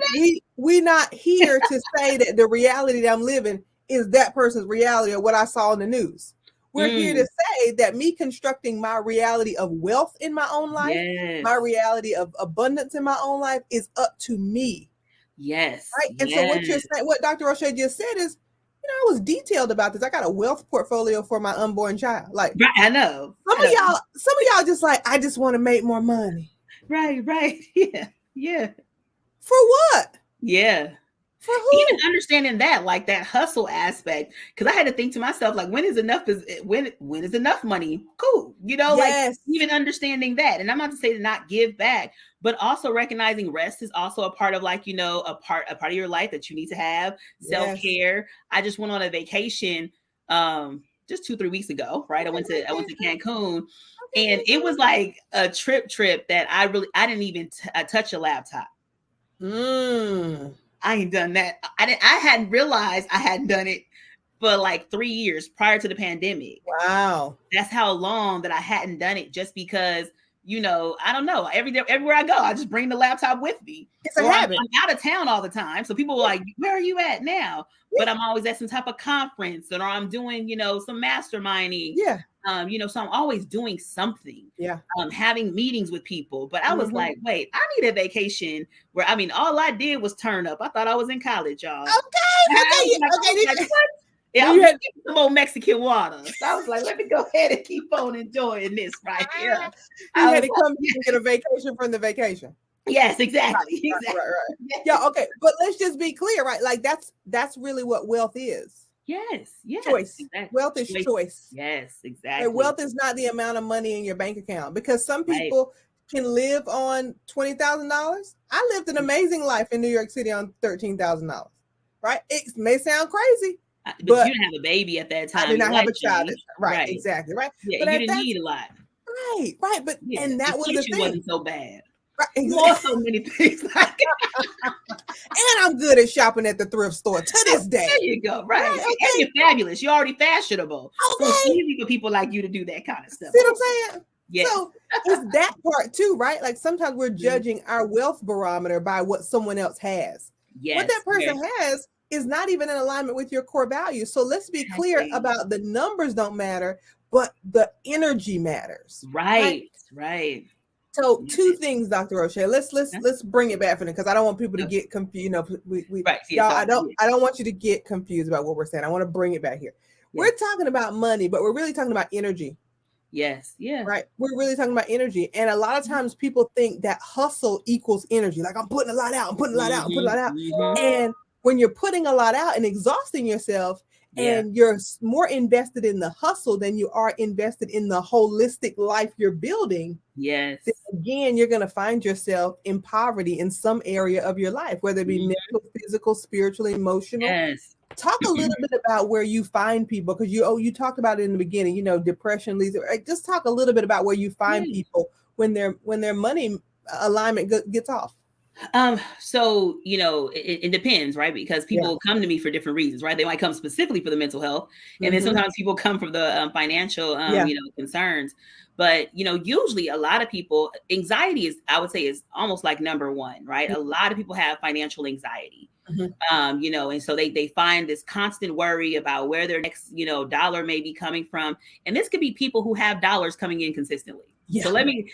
[SPEAKER 1] we're not here to say that the reality that I'm living is that person's reality or what I saw in the news. We're here to say that me constructing my reality of wealth in my own life, my reality of abundance in my own life is up to me.
[SPEAKER 2] Yes.
[SPEAKER 1] Right. And so what you're saying, what Dr. Rosché just said is, I was detailed about this. I got a wealth portfolio for my unborn child. Like,
[SPEAKER 2] I know.
[SPEAKER 1] Some of y'all just like, I just want to make more money.
[SPEAKER 2] Right. Yeah.
[SPEAKER 1] For what?
[SPEAKER 2] Yeah.
[SPEAKER 1] For who?
[SPEAKER 2] Even understanding that, like that hustle aspect, because I had to think to myself, like, when is enough money? Cool. Like even understanding that. And I'm not to say to not give back, but also recognizing rest is also a part of like, a part of your life that you need to have. Self-care. I just went on a vacation just 2-3 weeks ago, right? I went to Cancun, and it was like a trip that I didn't even touch a laptop. I ain't done that. I hadn't realized I hadn't done it for like 3 years prior to the pandemic.
[SPEAKER 1] Wow.
[SPEAKER 2] That's how long that I hadn't done it, just because I don't know. Everywhere I go, I just bring the laptop with me.
[SPEAKER 1] It's a
[SPEAKER 2] Or
[SPEAKER 1] habit.
[SPEAKER 2] I'm out of town all the time. So people are like, where are you at now? But I'm always at some type of conference, or I'm doing, some masterminding.
[SPEAKER 1] Yeah.
[SPEAKER 2] So I'm always doing something.
[SPEAKER 1] Yeah.
[SPEAKER 2] Having meetings with people. But I was like, wait, I need a vacation where, all I did was turn up. I thought I was in college, y'all.
[SPEAKER 1] Okay.
[SPEAKER 2] Yeah, I was getting some old Mexican water. So I was like, let me go ahead and keep on enjoying this right here.
[SPEAKER 1] You had to come and get a vacation from the vacation.
[SPEAKER 2] Yes, exactly.
[SPEAKER 1] Right. Yeah, okay. But let's just be clear, right? Like that's really what wealth is.
[SPEAKER 2] Yes.
[SPEAKER 1] Choice.
[SPEAKER 2] Exactly.
[SPEAKER 1] Wealth is choice.
[SPEAKER 2] Yes, exactly.
[SPEAKER 1] And wealth is not the amount of money in your bank account, because some people can live on $20,000. I lived an amazing life in New York City on $13,000. Right? It may sound crazy.
[SPEAKER 2] But you didn't have a baby at that time.
[SPEAKER 1] I did not have a child. Right, exactly. Right.
[SPEAKER 2] Yeah,
[SPEAKER 1] but
[SPEAKER 2] you didn't need a lot.
[SPEAKER 1] Right. But and that was the thing.
[SPEAKER 2] Wasn't so bad.
[SPEAKER 1] Right,
[SPEAKER 2] exactly. So many things like
[SPEAKER 1] and I'm good at shopping at the thrift store to this day.
[SPEAKER 2] There you go. Right. Okay. And you're fabulous. You're already fashionable. Okay. So it's easy for people like you to do that kind of stuff.
[SPEAKER 1] See what I'm saying?
[SPEAKER 2] Yes.
[SPEAKER 1] So it's that part too, right? Like sometimes we're judging our wealth barometer by what someone else has.
[SPEAKER 2] Yes.
[SPEAKER 1] What that person has is not even in alignment with your core values. So let's be clear about the numbers don't matter, but the energy matters.
[SPEAKER 2] Right.
[SPEAKER 1] So two things, Dr. Rosché. Let's bring it back for them, because I don't want people to get confused. Y'all, I don't want you to get confused about what we're saying. I want to bring it back here. We're talking about money, but we're really talking about energy.
[SPEAKER 2] Yes. Yeah.
[SPEAKER 1] Right. We're really talking about energy. And a lot of times people think that hustle equals energy. Like I'm putting a lot out, I'm putting a lot out, I'm putting a lot out. And when you're putting a lot out and exhausting yourself, and you're more invested in the hustle than you are invested in the holistic life you're building.
[SPEAKER 2] Yes.
[SPEAKER 1] Then again, you're going to find yourself in poverty in some area of your life, whether it be mental, physical, spiritual, emotional.
[SPEAKER 2] Yes.
[SPEAKER 1] Talk a little bit about where you find people, because you talked about it in the beginning, depression leads. Just talk a little bit about where you find people when their money alignment gets off.
[SPEAKER 2] So, it depends, right? Because people come to me for different reasons, right? They might come specifically for the mental health. And then sometimes people come for the financial, concerns. But, usually a lot of people, anxiety I would say is almost like number one, right? A lot of people have financial anxiety, and so they find this constant worry about where their next, dollar may be coming from. And this could be people who have dollars coming in consistently. Yeah. So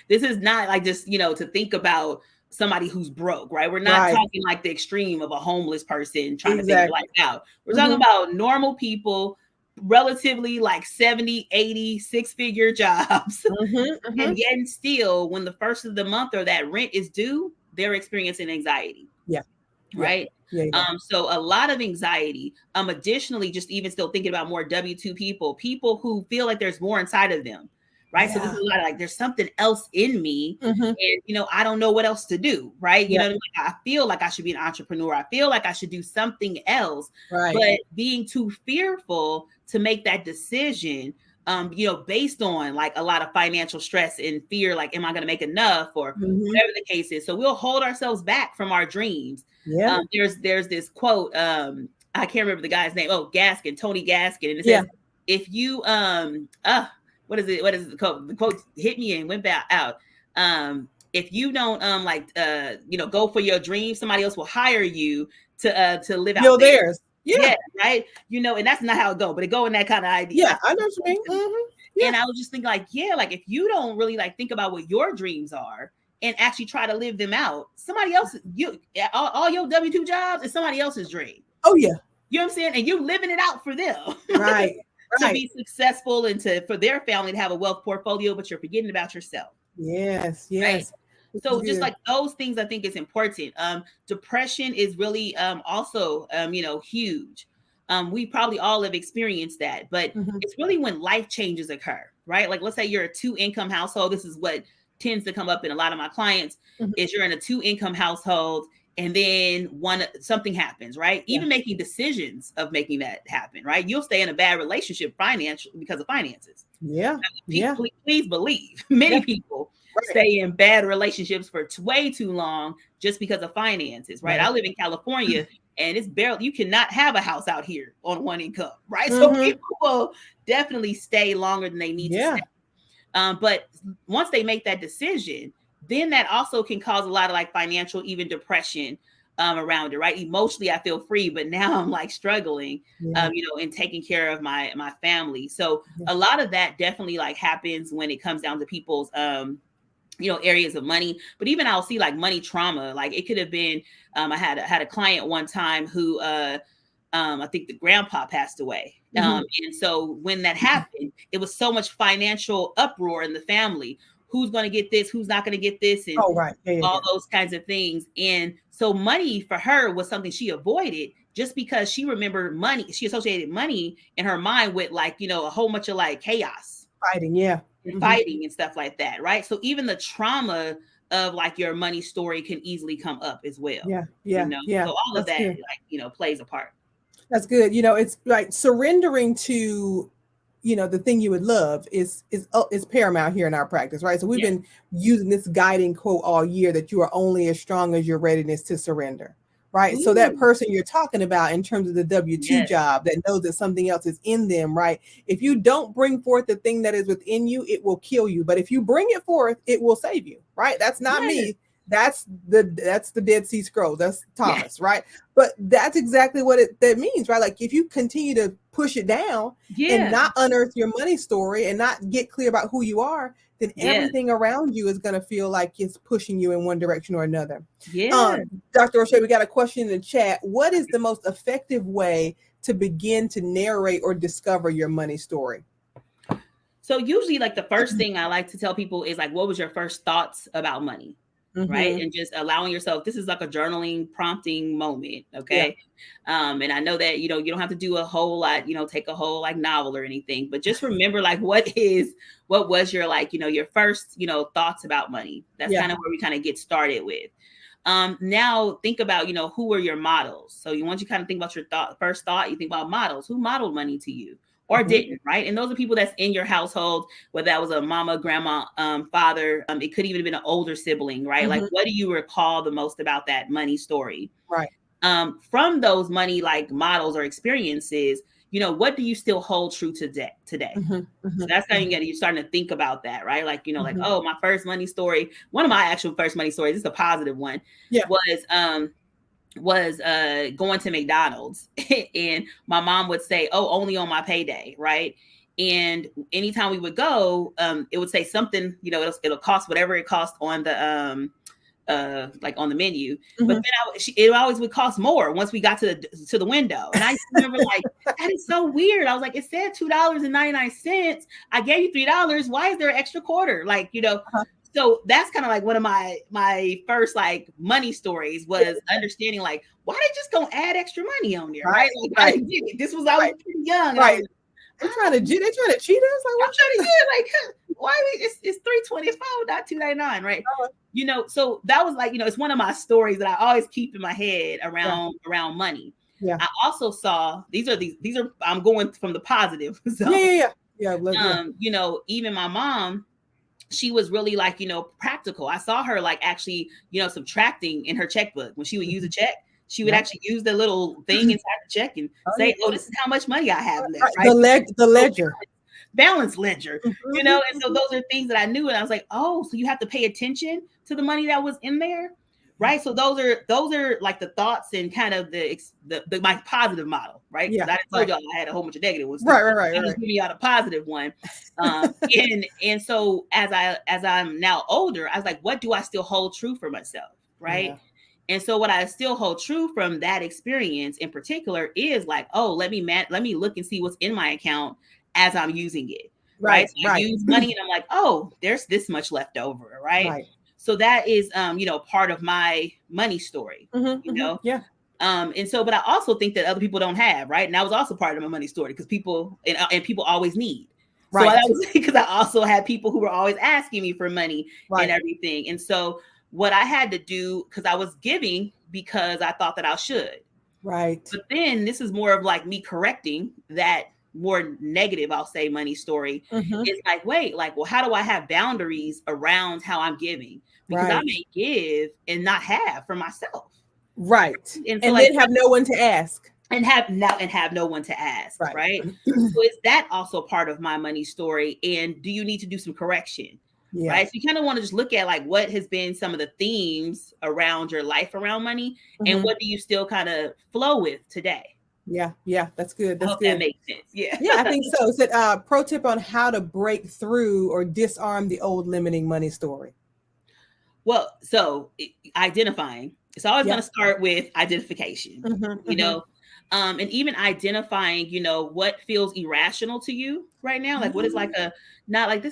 [SPEAKER 2] this is not like just, to think about somebody who's broke, right? We're not talking like the extreme of a homeless person trying to figure life out. We're talking about normal people, relatively like 70, 80, 6-figure jobs. And yet and still, when the first of the month or that rent is due, they're experiencing anxiety.
[SPEAKER 1] Yeah.
[SPEAKER 2] Right. Yeah. So a lot of anxiety. Additionally, just even still thinking about more W-2 people who feel like there's more inside of them. Right. So this is a lot of like, there's something else in me and, I don't know what else to do. Right. You know, like, I feel like I should be an entrepreneur. I feel like I should do something else, but being too fearful to make that decision, based on like a lot of financial stress and fear, like, am I going to make enough or whatever the case is. So we'll hold ourselves back from our dreams. Yeah. There's this quote. I can't remember the guy's name. Oh, Gaskin, Tony Gaskin. And it says, if you, what is it? What is the quote? The quote hit me and went back out. If you don't go for your dream, somebody else will hire you to live out
[SPEAKER 1] theirs. Yeah,
[SPEAKER 2] right. And that's not how it go, but it go in that kind of idea.
[SPEAKER 1] Yeah, I know what you mean.
[SPEAKER 2] And I was just thinking like, like if you don't really like think about what your dreams are and actually try to live them out, somebody else, all your W-2 jobs is somebody else's dream.
[SPEAKER 1] Oh yeah.
[SPEAKER 2] You know what I'm saying? And you're living it out for them.
[SPEAKER 1] Right.
[SPEAKER 2] To be successful and for their family to have a wealth portfolio, but you're forgetting about yourself.
[SPEAKER 1] Yes.
[SPEAKER 2] Right? So just like those things, I think is important. Depression is really also, huge. We probably all have experienced that, but it's really when life changes occur, right? Like let's say you're a 2-income household. This is what tends to come up in a lot of my clients is you're in a 2-income household. And then something happens, right? Even making decisions of making that happen, right? You'll stay in a bad relationship financially because of finances.
[SPEAKER 1] Yeah.
[SPEAKER 2] Please believe many people stay in bad relationships for way too long just because of finances, right? I live in California and it's barely, you cannot have a house out here on 1 income, right? So people will definitely stay longer than they need to stay. But once they make that decision, then that also can cause a lot of like financial, even depression around it, right? Emotionally, I feel free, but now I'm like struggling,
[SPEAKER 1] Yeah.
[SPEAKER 2] in taking care of my family. So
[SPEAKER 1] Yeah.
[SPEAKER 2] a lot of that definitely like happens when it comes down to people's areas of money. But even I'll see like money trauma. Like it could have been, I had a client one time who I think the grandpa passed away.
[SPEAKER 1] Mm-hmm.
[SPEAKER 2] And so when that happened, it was so much financial uproar in the family. Who's going to get this? Who's not going to get this? And
[SPEAKER 1] Oh, right. Yeah, yeah,
[SPEAKER 2] all
[SPEAKER 1] yeah.
[SPEAKER 2] those kinds of things. And so money for her was something she avoided just because she remembered money. She associated money in her mind with like, a whole bunch of like chaos
[SPEAKER 1] Fighting. Yeah.
[SPEAKER 2] and
[SPEAKER 1] Mm-hmm.
[SPEAKER 2] fighting and stuff like that. Right. So even the trauma of like your money story can easily come up as well.
[SPEAKER 1] Yeah. Yeah.
[SPEAKER 2] So
[SPEAKER 1] Yeah.
[SPEAKER 2] all of
[SPEAKER 1] That's
[SPEAKER 2] that,
[SPEAKER 1] good.
[SPEAKER 2] like, plays a part.
[SPEAKER 1] That's good. It's like surrendering to, the thing you would love is paramount here in our practice, right? So we've
[SPEAKER 2] Yeah.
[SPEAKER 1] been using this guiding quote all year that you are only as strong as your readiness to surrender, right? So that
[SPEAKER 2] Ooh,
[SPEAKER 1] person you're talking about in terms of the W-2
[SPEAKER 2] yes.
[SPEAKER 1] job that knows that something else is in them, right? If you don't bring forth the thing that is within you, it will kill you. But if you bring it forth, it will save you, right? That's not
[SPEAKER 2] Yes.
[SPEAKER 1] me. That's the Dead Sea Scrolls. That's
[SPEAKER 2] Yeah.
[SPEAKER 1] Thomas, right? But that's exactly what that means, right? Like if you continue to push it down and
[SPEAKER 2] Yeah.
[SPEAKER 1] not unearth your money story and not get clear about who you are, then
[SPEAKER 2] Yeah.
[SPEAKER 1] everything around you is going to feel like it's pushing you in one direction or another.
[SPEAKER 2] Yeah.
[SPEAKER 1] Dr. Rosché, we got a question in the chat. What is the most effective way to begin to narrate or discover your money story?
[SPEAKER 2] So usually like the first thing I like to tell people is like, what was your first thoughts about money? Right.
[SPEAKER 1] Mm-hmm.
[SPEAKER 2] And just allowing yourself, this is like a journaling prompting moment.
[SPEAKER 1] Yeah.
[SPEAKER 2] Okay. And I know that, you don't have to do a whole lot, take a whole like novel or anything, but just remember like what was your like, your first, thoughts about money. That's
[SPEAKER 1] Yeah.
[SPEAKER 2] kind of where we kind of get started with. Now think about, who were your models. So once you kind of think about your first thought, you think about models. Who modeled money to you or
[SPEAKER 1] Mm-hmm.
[SPEAKER 2] didn't, right? And those are people that's in your household, whether that was a mama, grandma, father. It could even have been an older sibling, right?
[SPEAKER 1] Mm-hmm.
[SPEAKER 2] Like, what do you recall the most about that money story?
[SPEAKER 1] Right.
[SPEAKER 2] From those money like models or experiences, what do you still hold true today?
[SPEAKER 1] Mm-hmm. Mm-hmm.
[SPEAKER 2] So that's how
[SPEAKER 1] Mm-hmm.
[SPEAKER 2] you're starting to think about that, right? Like, like,
[SPEAKER 1] Mm-hmm.
[SPEAKER 2] oh, my first money story, one of my actual first money stories, this is a positive one,
[SPEAKER 1] Yeah.
[SPEAKER 2] was going to McDonald's and my mom would say, oh, only on my payday, right? And anytime we would go, it would say something, it'll cost whatever it costs on the like on the menu.
[SPEAKER 1] Mm-hmm.
[SPEAKER 2] But then it always would cost more once we got to the window. And I remember like, that is so weird. I was like, it said $2.99. I gave you $3. Why is there an extra quarter? Like,
[SPEAKER 1] Uh-huh.
[SPEAKER 2] so that's kind of like one of my first like money stories was understanding like, why they just gonna add extra money on there, right? Like, I didn't get it. This was, I was pretty young. And I
[SPEAKER 1] Right.
[SPEAKER 2] was,
[SPEAKER 1] They trying to cheat us? Like,
[SPEAKER 2] I'm trying to get like, why it's $3.25, not $2.99, right? So that was like, it's one of my stories that I always keep in my head around money.
[SPEAKER 1] Yeah.
[SPEAKER 2] I also saw these are I'm going from the positive. So
[SPEAKER 1] Yeah.
[SPEAKER 2] even my mom, she was really like, practical. I saw her like actually, subtracting in her checkbook. When she would use a check, she would actually use the little thing inside the check and say, oh, this is how much money I have left, right?
[SPEAKER 1] The ledger.
[SPEAKER 2] Balance ledger,
[SPEAKER 1] Mm-hmm.
[SPEAKER 2] and so those are things that I knew, and I was like, oh, so you have to pay attention to the money that was in there, right? So those are like the thoughts and kind of the my positive model, right? Because I told y'all I had a whole bunch of negative ones.
[SPEAKER 1] Right.
[SPEAKER 2] I'm just giving y'all a positive one. And so as I'm now older, I was like, what do I still hold true for myself, right?
[SPEAKER 1] Yeah.
[SPEAKER 2] And so what I still hold true from that experience in particular is like, oh, let me look and see what's in my account as I'm using it. Right. So I use money and I'm like, oh, there's this much left over. Right. So that is, part of my money story,
[SPEAKER 1] Yeah.
[SPEAKER 2] And so, but I also think that other people don't have, right. And that was also part of my money story because people and people always need. So that was because I also had people who were always asking me for money and everything. And so what I had to do, because I was giving because I thought that I should.
[SPEAKER 1] Right.
[SPEAKER 2] But then this is more of like me correcting that more negative, I'll say, money story. It's like, wait, like, well, how do I have boundaries around how I'm giving? Because I may give and not have for myself.
[SPEAKER 1] Right.
[SPEAKER 2] And so
[SPEAKER 1] And
[SPEAKER 2] like,
[SPEAKER 1] then have no one to ask.
[SPEAKER 2] and have no one to ask,
[SPEAKER 1] Right.
[SPEAKER 2] right? So is that also part of my money story? And do you need to do some correction?
[SPEAKER 1] Yeah.
[SPEAKER 2] Right. So you kind of want to just look at like what has been some of the themes around your life around money, and
[SPEAKER 1] Mhm.
[SPEAKER 2] what do you still kind of flow with today?
[SPEAKER 1] Yeah. Yeah. That's good.
[SPEAKER 2] I
[SPEAKER 1] That's
[SPEAKER 2] hope that
[SPEAKER 1] good.
[SPEAKER 2] makes sense. Yeah.
[SPEAKER 1] Yeah, I think so. It's a pro tip on how to break through or disarm the old limiting money story.
[SPEAKER 2] Well, so identifying, it's always going
[SPEAKER 1] Yeah.
[SPEAKER 2] to start with identification,
[SPEAKER 1] Mhm.
[SPEAKER 2] you
[SPEAKER 1] Mhm.
[SPEAKER 2] know, and even identifying, what feels irrational to you right now. Like, what is like
[SPEAKER 1] Mhm.
[SPEAKER 2] not like,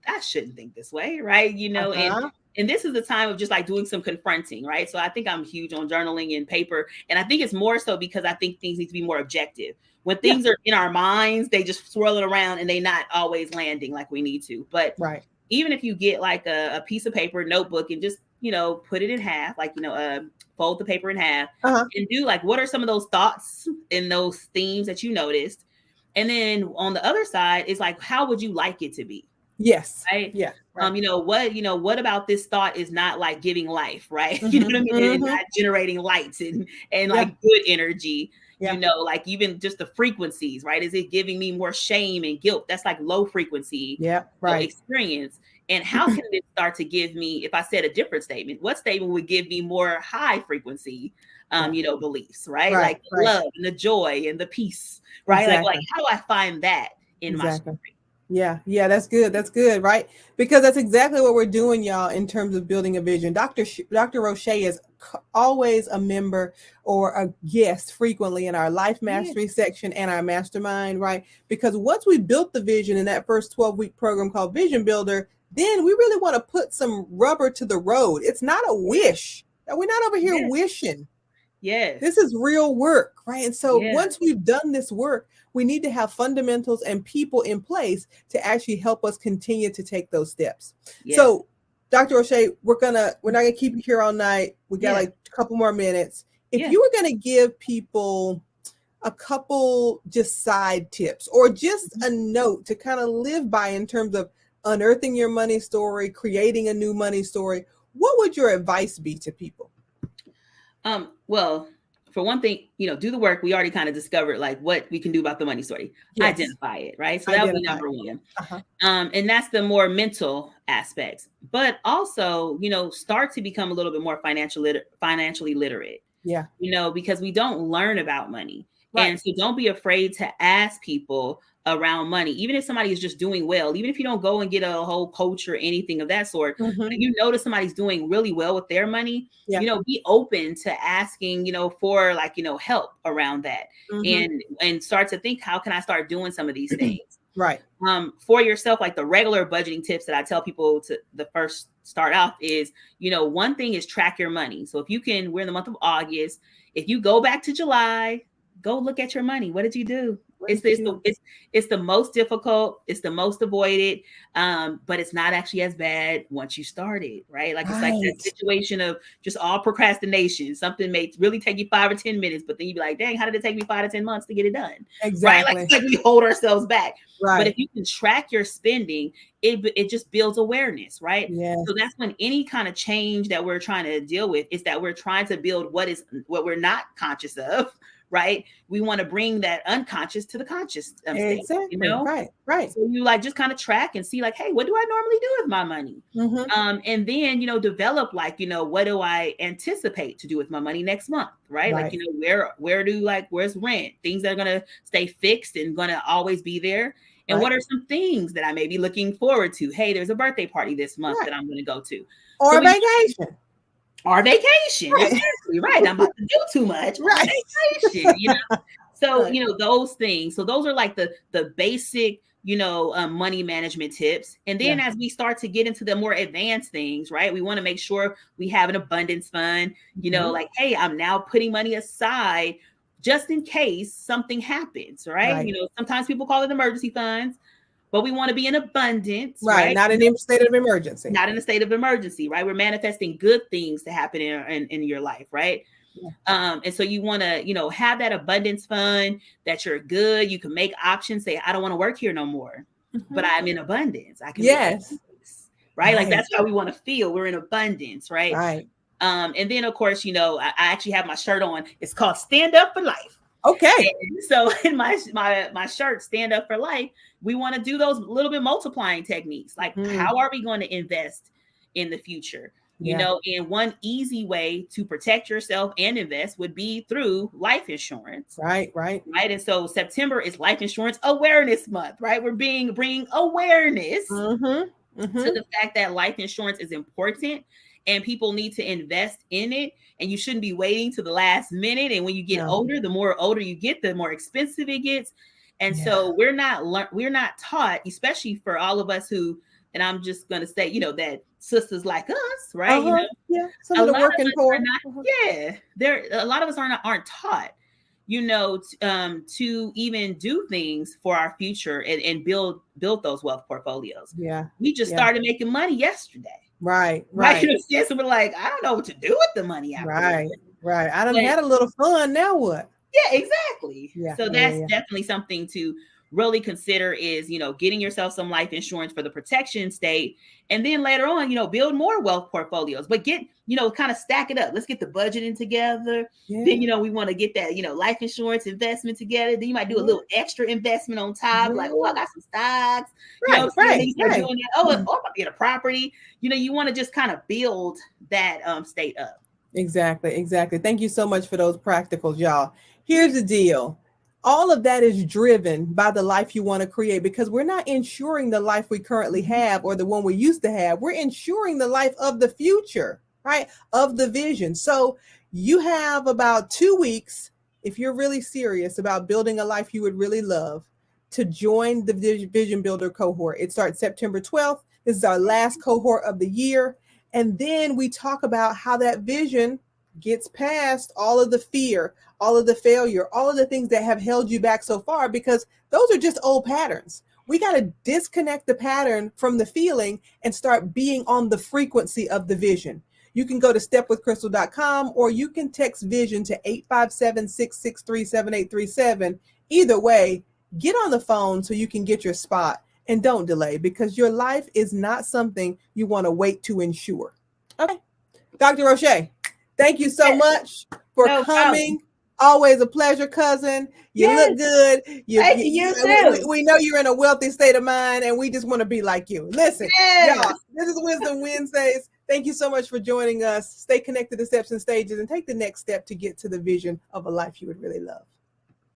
[SPEAKER 2] I shouldn't think this way, right?
[SPEAKER 1] Uh-huh.
[SPEAKER 2] And this is the time of just like doing some confronting, right? So I think I'm huge on journaling and paper. And I think it's more so because I think things need to be more objective. When
[SPEAKER 1] Yeah.
[SPEAKER 2] things are in our minds, they just swirl it around and they not always landing like we need to. But
[SPEAKER 1] Right.
[SPEAKER 2] even if you get like a piece of paper, notebook, and just, put it in half, like, fold the paper in half,
[SPEAKER 1] Uh-huh.
[SPEAKER 2] and do like, what are some of those thoughts and those themes that you noticed? And then on the other side is like, how would you like it to be?
[SPEAKER 1] Yes.
[SPEAKER 2] Right.
[SPEAKER 1] Yeah. Right.
[SPEAKER 2] What about this thought is not like giving life, right? You know what I
[SPEAKER 1] Mhm.
[SPEAKER 2] mean? And
[SPEAKER 1] Mhm.
[SPEAKER 2] not generating lights and
[SPEAKER 1] Yeah.
[SPEAKER 2] like good energy,
[SPEAKER 1] Yeah.
[SPEAKER 2] like even just the frequencies, right? Is it giving me more shame and guilt? That's like low frequency,
[SPEAKER 1] Yeah. Right.
[SPEAKER 2] experience. And how can it start to give me, if I said a different statement, what statement would give me more high frequency,
[SPEAKER 1] Yeah.
[SPEAKER 2] beliefs, right?
[SPEAKER 1] Right.
[SPEAKER 2] Like the
[SPEAKER 1] Right.
[SPEAKER 2] love and the joy and the peace, right? Like
[SPEAKER 1] Exactly.
[SPEAKER 2] how do I find that in my
[SPEAKER 1] Exactly.
[SPEAKER 2] story?
[SPEAKER 1] Yeah, yeah, that's good. That's good, right? Because that's exactly what we're doing, y'all, in terms of building a vision. Dr. Rosché is always a member or a guest frequently in our life
[SPEAKER 2] Yeah.
[SPEAKER 1] mastery section and our mastermind, right? Because once we built the vision in that first 12-week program called Vision Builder, then we really want to put some rubber to the road. It's not a wish. We're not over here
[SPEAKER 2] Yes.
[SPEAKER 1] wishing.
[SPEAKER 2] Yes.
[SPEAKER 1] This is real work, right? And so
[SPEAKER 2] Yeah.
[SPEAKER 1] once we've done this work, we need to have fundamentals and people in place to actually help us continue to take those steps.
[SPEAKER 2] Yes.
[SPEAKER 1] So, Dr. O'Shea, we're not gonna keep you here all night. We got
[SPEAKER 2] Yeah.
[SPEAKER 1] like a couple more minutes. If
[SPEAKER 2] Yeah.
[SPEAKER 1] you were gonna give people a couple just side tips or just
[SPEAKER 2] Mhm.
[SPEAKER 1] a note to kind of live by in terms of unearthing your money story, creating a new money story, what would your advice be to people?
[SPEAKER 2] Well, for one thing, do the work. We already kind of discovered like what we can do about the money story.
[SPEAKER 1] Yes,
[SPEAKER 2] Identify it, right? So that would be
[SPEAKER 1] identify.
[SPEAKER 2] number one.
[SPEAKER 1] Uh-huh.
[SPEAKER 2] And that's the more mental aspects. But also, start to become a little bit more financially literate,
[SPEAKER 1] Yeah.
[SPEAKER 2] because we don't learn about money.
[SPEAKER 1] Right.
[SPEAKER 2] And so don't be afraid to ask people around money, even if somebody is just doing well, even if you don't go and get a whole coach or anything of that sort. But if
[SPEAKER 1] Mhm.
[SPEAKER 2] you notice somebody's doing really well with their money,
[SPEAKER 1] Yeah.
[SPEAKER 2] be open to asking, for like, help around that,
[SPEAKER 1] Mhm.
[SPEAKER 2] and start to think, how can I start doing some of these things?
[SPEAKER 1] Right.
[SPEAKER 2] For yourself, like the regular budgeting tips that I tell people to the first start off is, one thing is track your money. So if you can, we're in the month of August. If you go back to July, go look at your money. What did you do?
[SPEAKER 1] What
[SPEAKER 2] It's
[SPEAKER 1] did you
[SPEAKER 2] it's
[SPEAKER 1] do?
[SPEAKER 2] the it's it's the most difficult. It's the most avoided. But it's not actually as bad once you started, right? Like it's like that
[SPEAKER 1] Right.
[SPEAKER 2] situation of just all procrastination. Something may really take you 5 or 10 minutes, but then you be like, dang, how did it take me 5 to 10 months to get it done? Right? Like
[SPEAKER 1] Exactly.
[SPEAKER 2] it's like we hold ourselves back. But if
[SPEAKER 1] Right.
[SPEAKER 2] you can track your spending, it just builds awareness, right? So
[SPEAKER 1] Yes.
[SPEAKER 2] that's when any kind of change that we're trying to deal with is that we're trying to build what we're not conscious of, right? We want to bring that unconscious to the conscious state,
[SPEAKER 1] Exactly. Right. Right.
[SPEAKER 2] So you like just kind of track and see like, hey, what do I normally do with my money?
[SPEAKER 1] Mhm.
[SPEAKER 2] And then, develop like, what do I anticipate to do with my money next month? Right. Like,
[SPEAKER 1] Right.
[SPEAKER 2] where's rent? Things that are going to stay fixed and going to always be there. And
[SPEAKER 1] Right.
[SPEAKER 2] what are some things that I may be looking forward to? Hey, there's a birthday party this month
[SPEAKER 1] Right.
[SPEAKER 2] that I'm going to go to. So
[SPEAKER 1] Or
[SPEAKER 2] we
[SPEAKER 1] vacation.
[SPEAKER 2] our vacation,
[SPEAKER 1] Right.
[SPEAKER 2] exactly right. I'm about to do too much on
[SPEAKER 1] Right.
[SPEAKER 2] vacation, So,
[SPEAKER 1] Right.
[SPEAKER 2] those things. So those are like the basic, money management tips. And then
[SPEAKER 1] Yeah.
[SPEAKER 2] as we start to get into the more advanced things, right? We want to make sure we have an abundance fund,
[SPEAKER 1] Mhm.
[SPEAKER 2] like, hey, I'm now putting money aside just in case something happens, right?
[SPEAKER 1] Right.
[SPEAKER 2] Sometimes people call it emergency funds, but we want to be in abundance,
[SPEAKER 1] Right.
[SPEAKER 2] right?
[SPEAKER 1] Not in any state of emergency.
[SPEAKER 2] Not in a state of emergency, right? We're manifesting good things to happen in your life, right?
[SPEAKER 1] Yeah.
[SPEAKER 2] And so you want to, have that abundance fund that you're good. You can make options, say, I don't want to work here no more, but
[SPEAKER 1] Mhm.
[SPEAKER 2] I'm in abundance. I can make a
[SPEAKER 1] Yes.
[SPEAKER 2] choice, right? Like
[SPEAKER 1] Right.
[SPEAKER 2] that's how we want to feel. We're in abundance, right?
[SPEAKER 1] Right.
[SPEAKER 2] And then of course, I actually have my shirt on. It's called Stand Up for Life.
[SPEAKER 1] Okay.
[SPEAKER 2] And so in my shirt, Stand Up for Life, we want to do those little bit multiplying techniques. Like,
[SPEAKER 1] Mm,
[SPEAKER 2] how are we going to invest in the future? You
[SPEAKER 1] yeah.
[SPEAKER 2] know, and one easy way to protect yourself and invest would be through life insurance.
[SPEAKER 1] Right. Right.
[SPEAKER 2] Right. And so September is Life Insurance Awareness Month, right? We're bringing awareness
[SPEAKER 1] Mm-hmm.
[SPEAKER 2] to
[SPEAKER 1] Mm-hmm.
[SPEAKER 2] the fact that life insurance is important and people need to invest in it, and you shouldn't be waiting to the last minute. And when you get
[SPEAKER 1] No.
[SPEAKER 2] older, the more older you get, the more expensive it gets. And
[SPEAKER 1] Yeah.
[SPEAKER 2] so we're not taught, especially for all of us who, and I'm just going to say, you know, that sisters like us, right, you
[SPEAKER 1] Uh-huh.
[SPEAKER 2] know,
[SPEAKER 1] Yeah. Some
[SPEAKER 2] a
[SPEAKER 1] of the
[SPEAKER 2] lot of
[SPEAKER 1] working
[SPEAKER 2] us are
[SPEAKER 1] poor.
[SPEAKER 2] not,
[SPEAKER 1] Uh-huh.
[SPEAKER 2] yeah, there a lot of us aren't taught, you know, to even do things for our future and build those wealth portfolios.
[SPEAKER 1] Yeah.
[SPEAKER 2] We just
[SPEAKER 1] Yeah.
[SPEAKER 2] started making money yesterday.
[SPEAKER 1] Right.
[SPEAKER 2] Right.
[SPEAKER 1] Right.
[SPEAKER 2] So we're like, I don't know what to do with the money afterwards.
[SPEAKER 1] Right. Right. I done
[SPEAKER 2] But
[SPEAKER 1] had a little fun. Now what?
[SPEAKER 2] yeah, exactly.
[SPEAKER 1] Yeah.
[SPEAKER 2] So
[SPEAKER 1] Yeah.
[SPEAKER 2] that's
[SPEAKER 1] Yeah.
[SPEAKER 2] definitely something to really consider is, you know, getting yourself some life insurance for the protection state. And then later on, you know, build more wealth portfolios, but get, you know, kind of stack it up. Let's get the budgeting together.
[SPEAKER 1] Yeah.
[SPEAKER 2] Then, you know, we want to get that, you know, life insurance investment together. Then you might do a
[SPEAKER 1] Yeah.
[SPEAKER 2] little extra investment on top, like, oh, I
[SPEAKER 1] Yeah.
[SPEAKER 2] got some stocks, you know,
[SPEAKER 1] Right.
[SPEAKER 2] what I'm saying? Then
[SPEAKER 1] Right.
[SPEAKER 2] you start
[SPEAKER 1] Right.
[SPEAKER 2] doing that. Oh, I'm about to get a property. You know, you want to just kind of build that state up.
[SPEAKER 1] Exactly, exactly. Thank you so much for those practicals, y'all.
[SPEAKER 2] Yeah.
[SPEAKER 1] Here's the deal. All of that is driven by the life you want to create because we're not ensuring the life we currently
[SPEAKER 2] Mhm.
[SPEAKER 1] have or the one we used to have. We're ensuring the life of the future, right? Of the vision. So you have about 2 weeks, if you're really serious about building a life you would really love, to join the Vision Builder cohort. It starts September 12th. This is our last cohort of the year. And then we talk about how that vision gets past all of the fear, all of the failure, all of the things that have held you back so far, because those are just old patterns. We got to disconnect the pattern from the feeling and start being on the frequency of the vision. You can go to stepwithcrystal.com or you can text vision to 857-663-7837. Either way, get on the phone so you can get your spot. And don't delay because your life is not something you want to wait to ensure. Okay. Dr. Rosché, thank you so
[SPEAKER 2] Yes,
[SPEAKER 1] much for
[SPEAKER 2] no problem.
[SPEAKER 1] coming. Always a pleasure, cousin. You
[SPEAKER 2] Yes,
[SPEAKER 1] look good.
[SPEAKER 2] thank you, you too.
[SPEAKER 1] We know you're in a wealthy state of mind, and we just want to be like you. Listen, y'all,
[SPEAKER 2] Yes.
[SPEAKER 1] this is Wisdom Wednesdays. Thank you so much for joining us. Stay connected to Steps and Stages and take the next step to get to the vision of a life you would really love.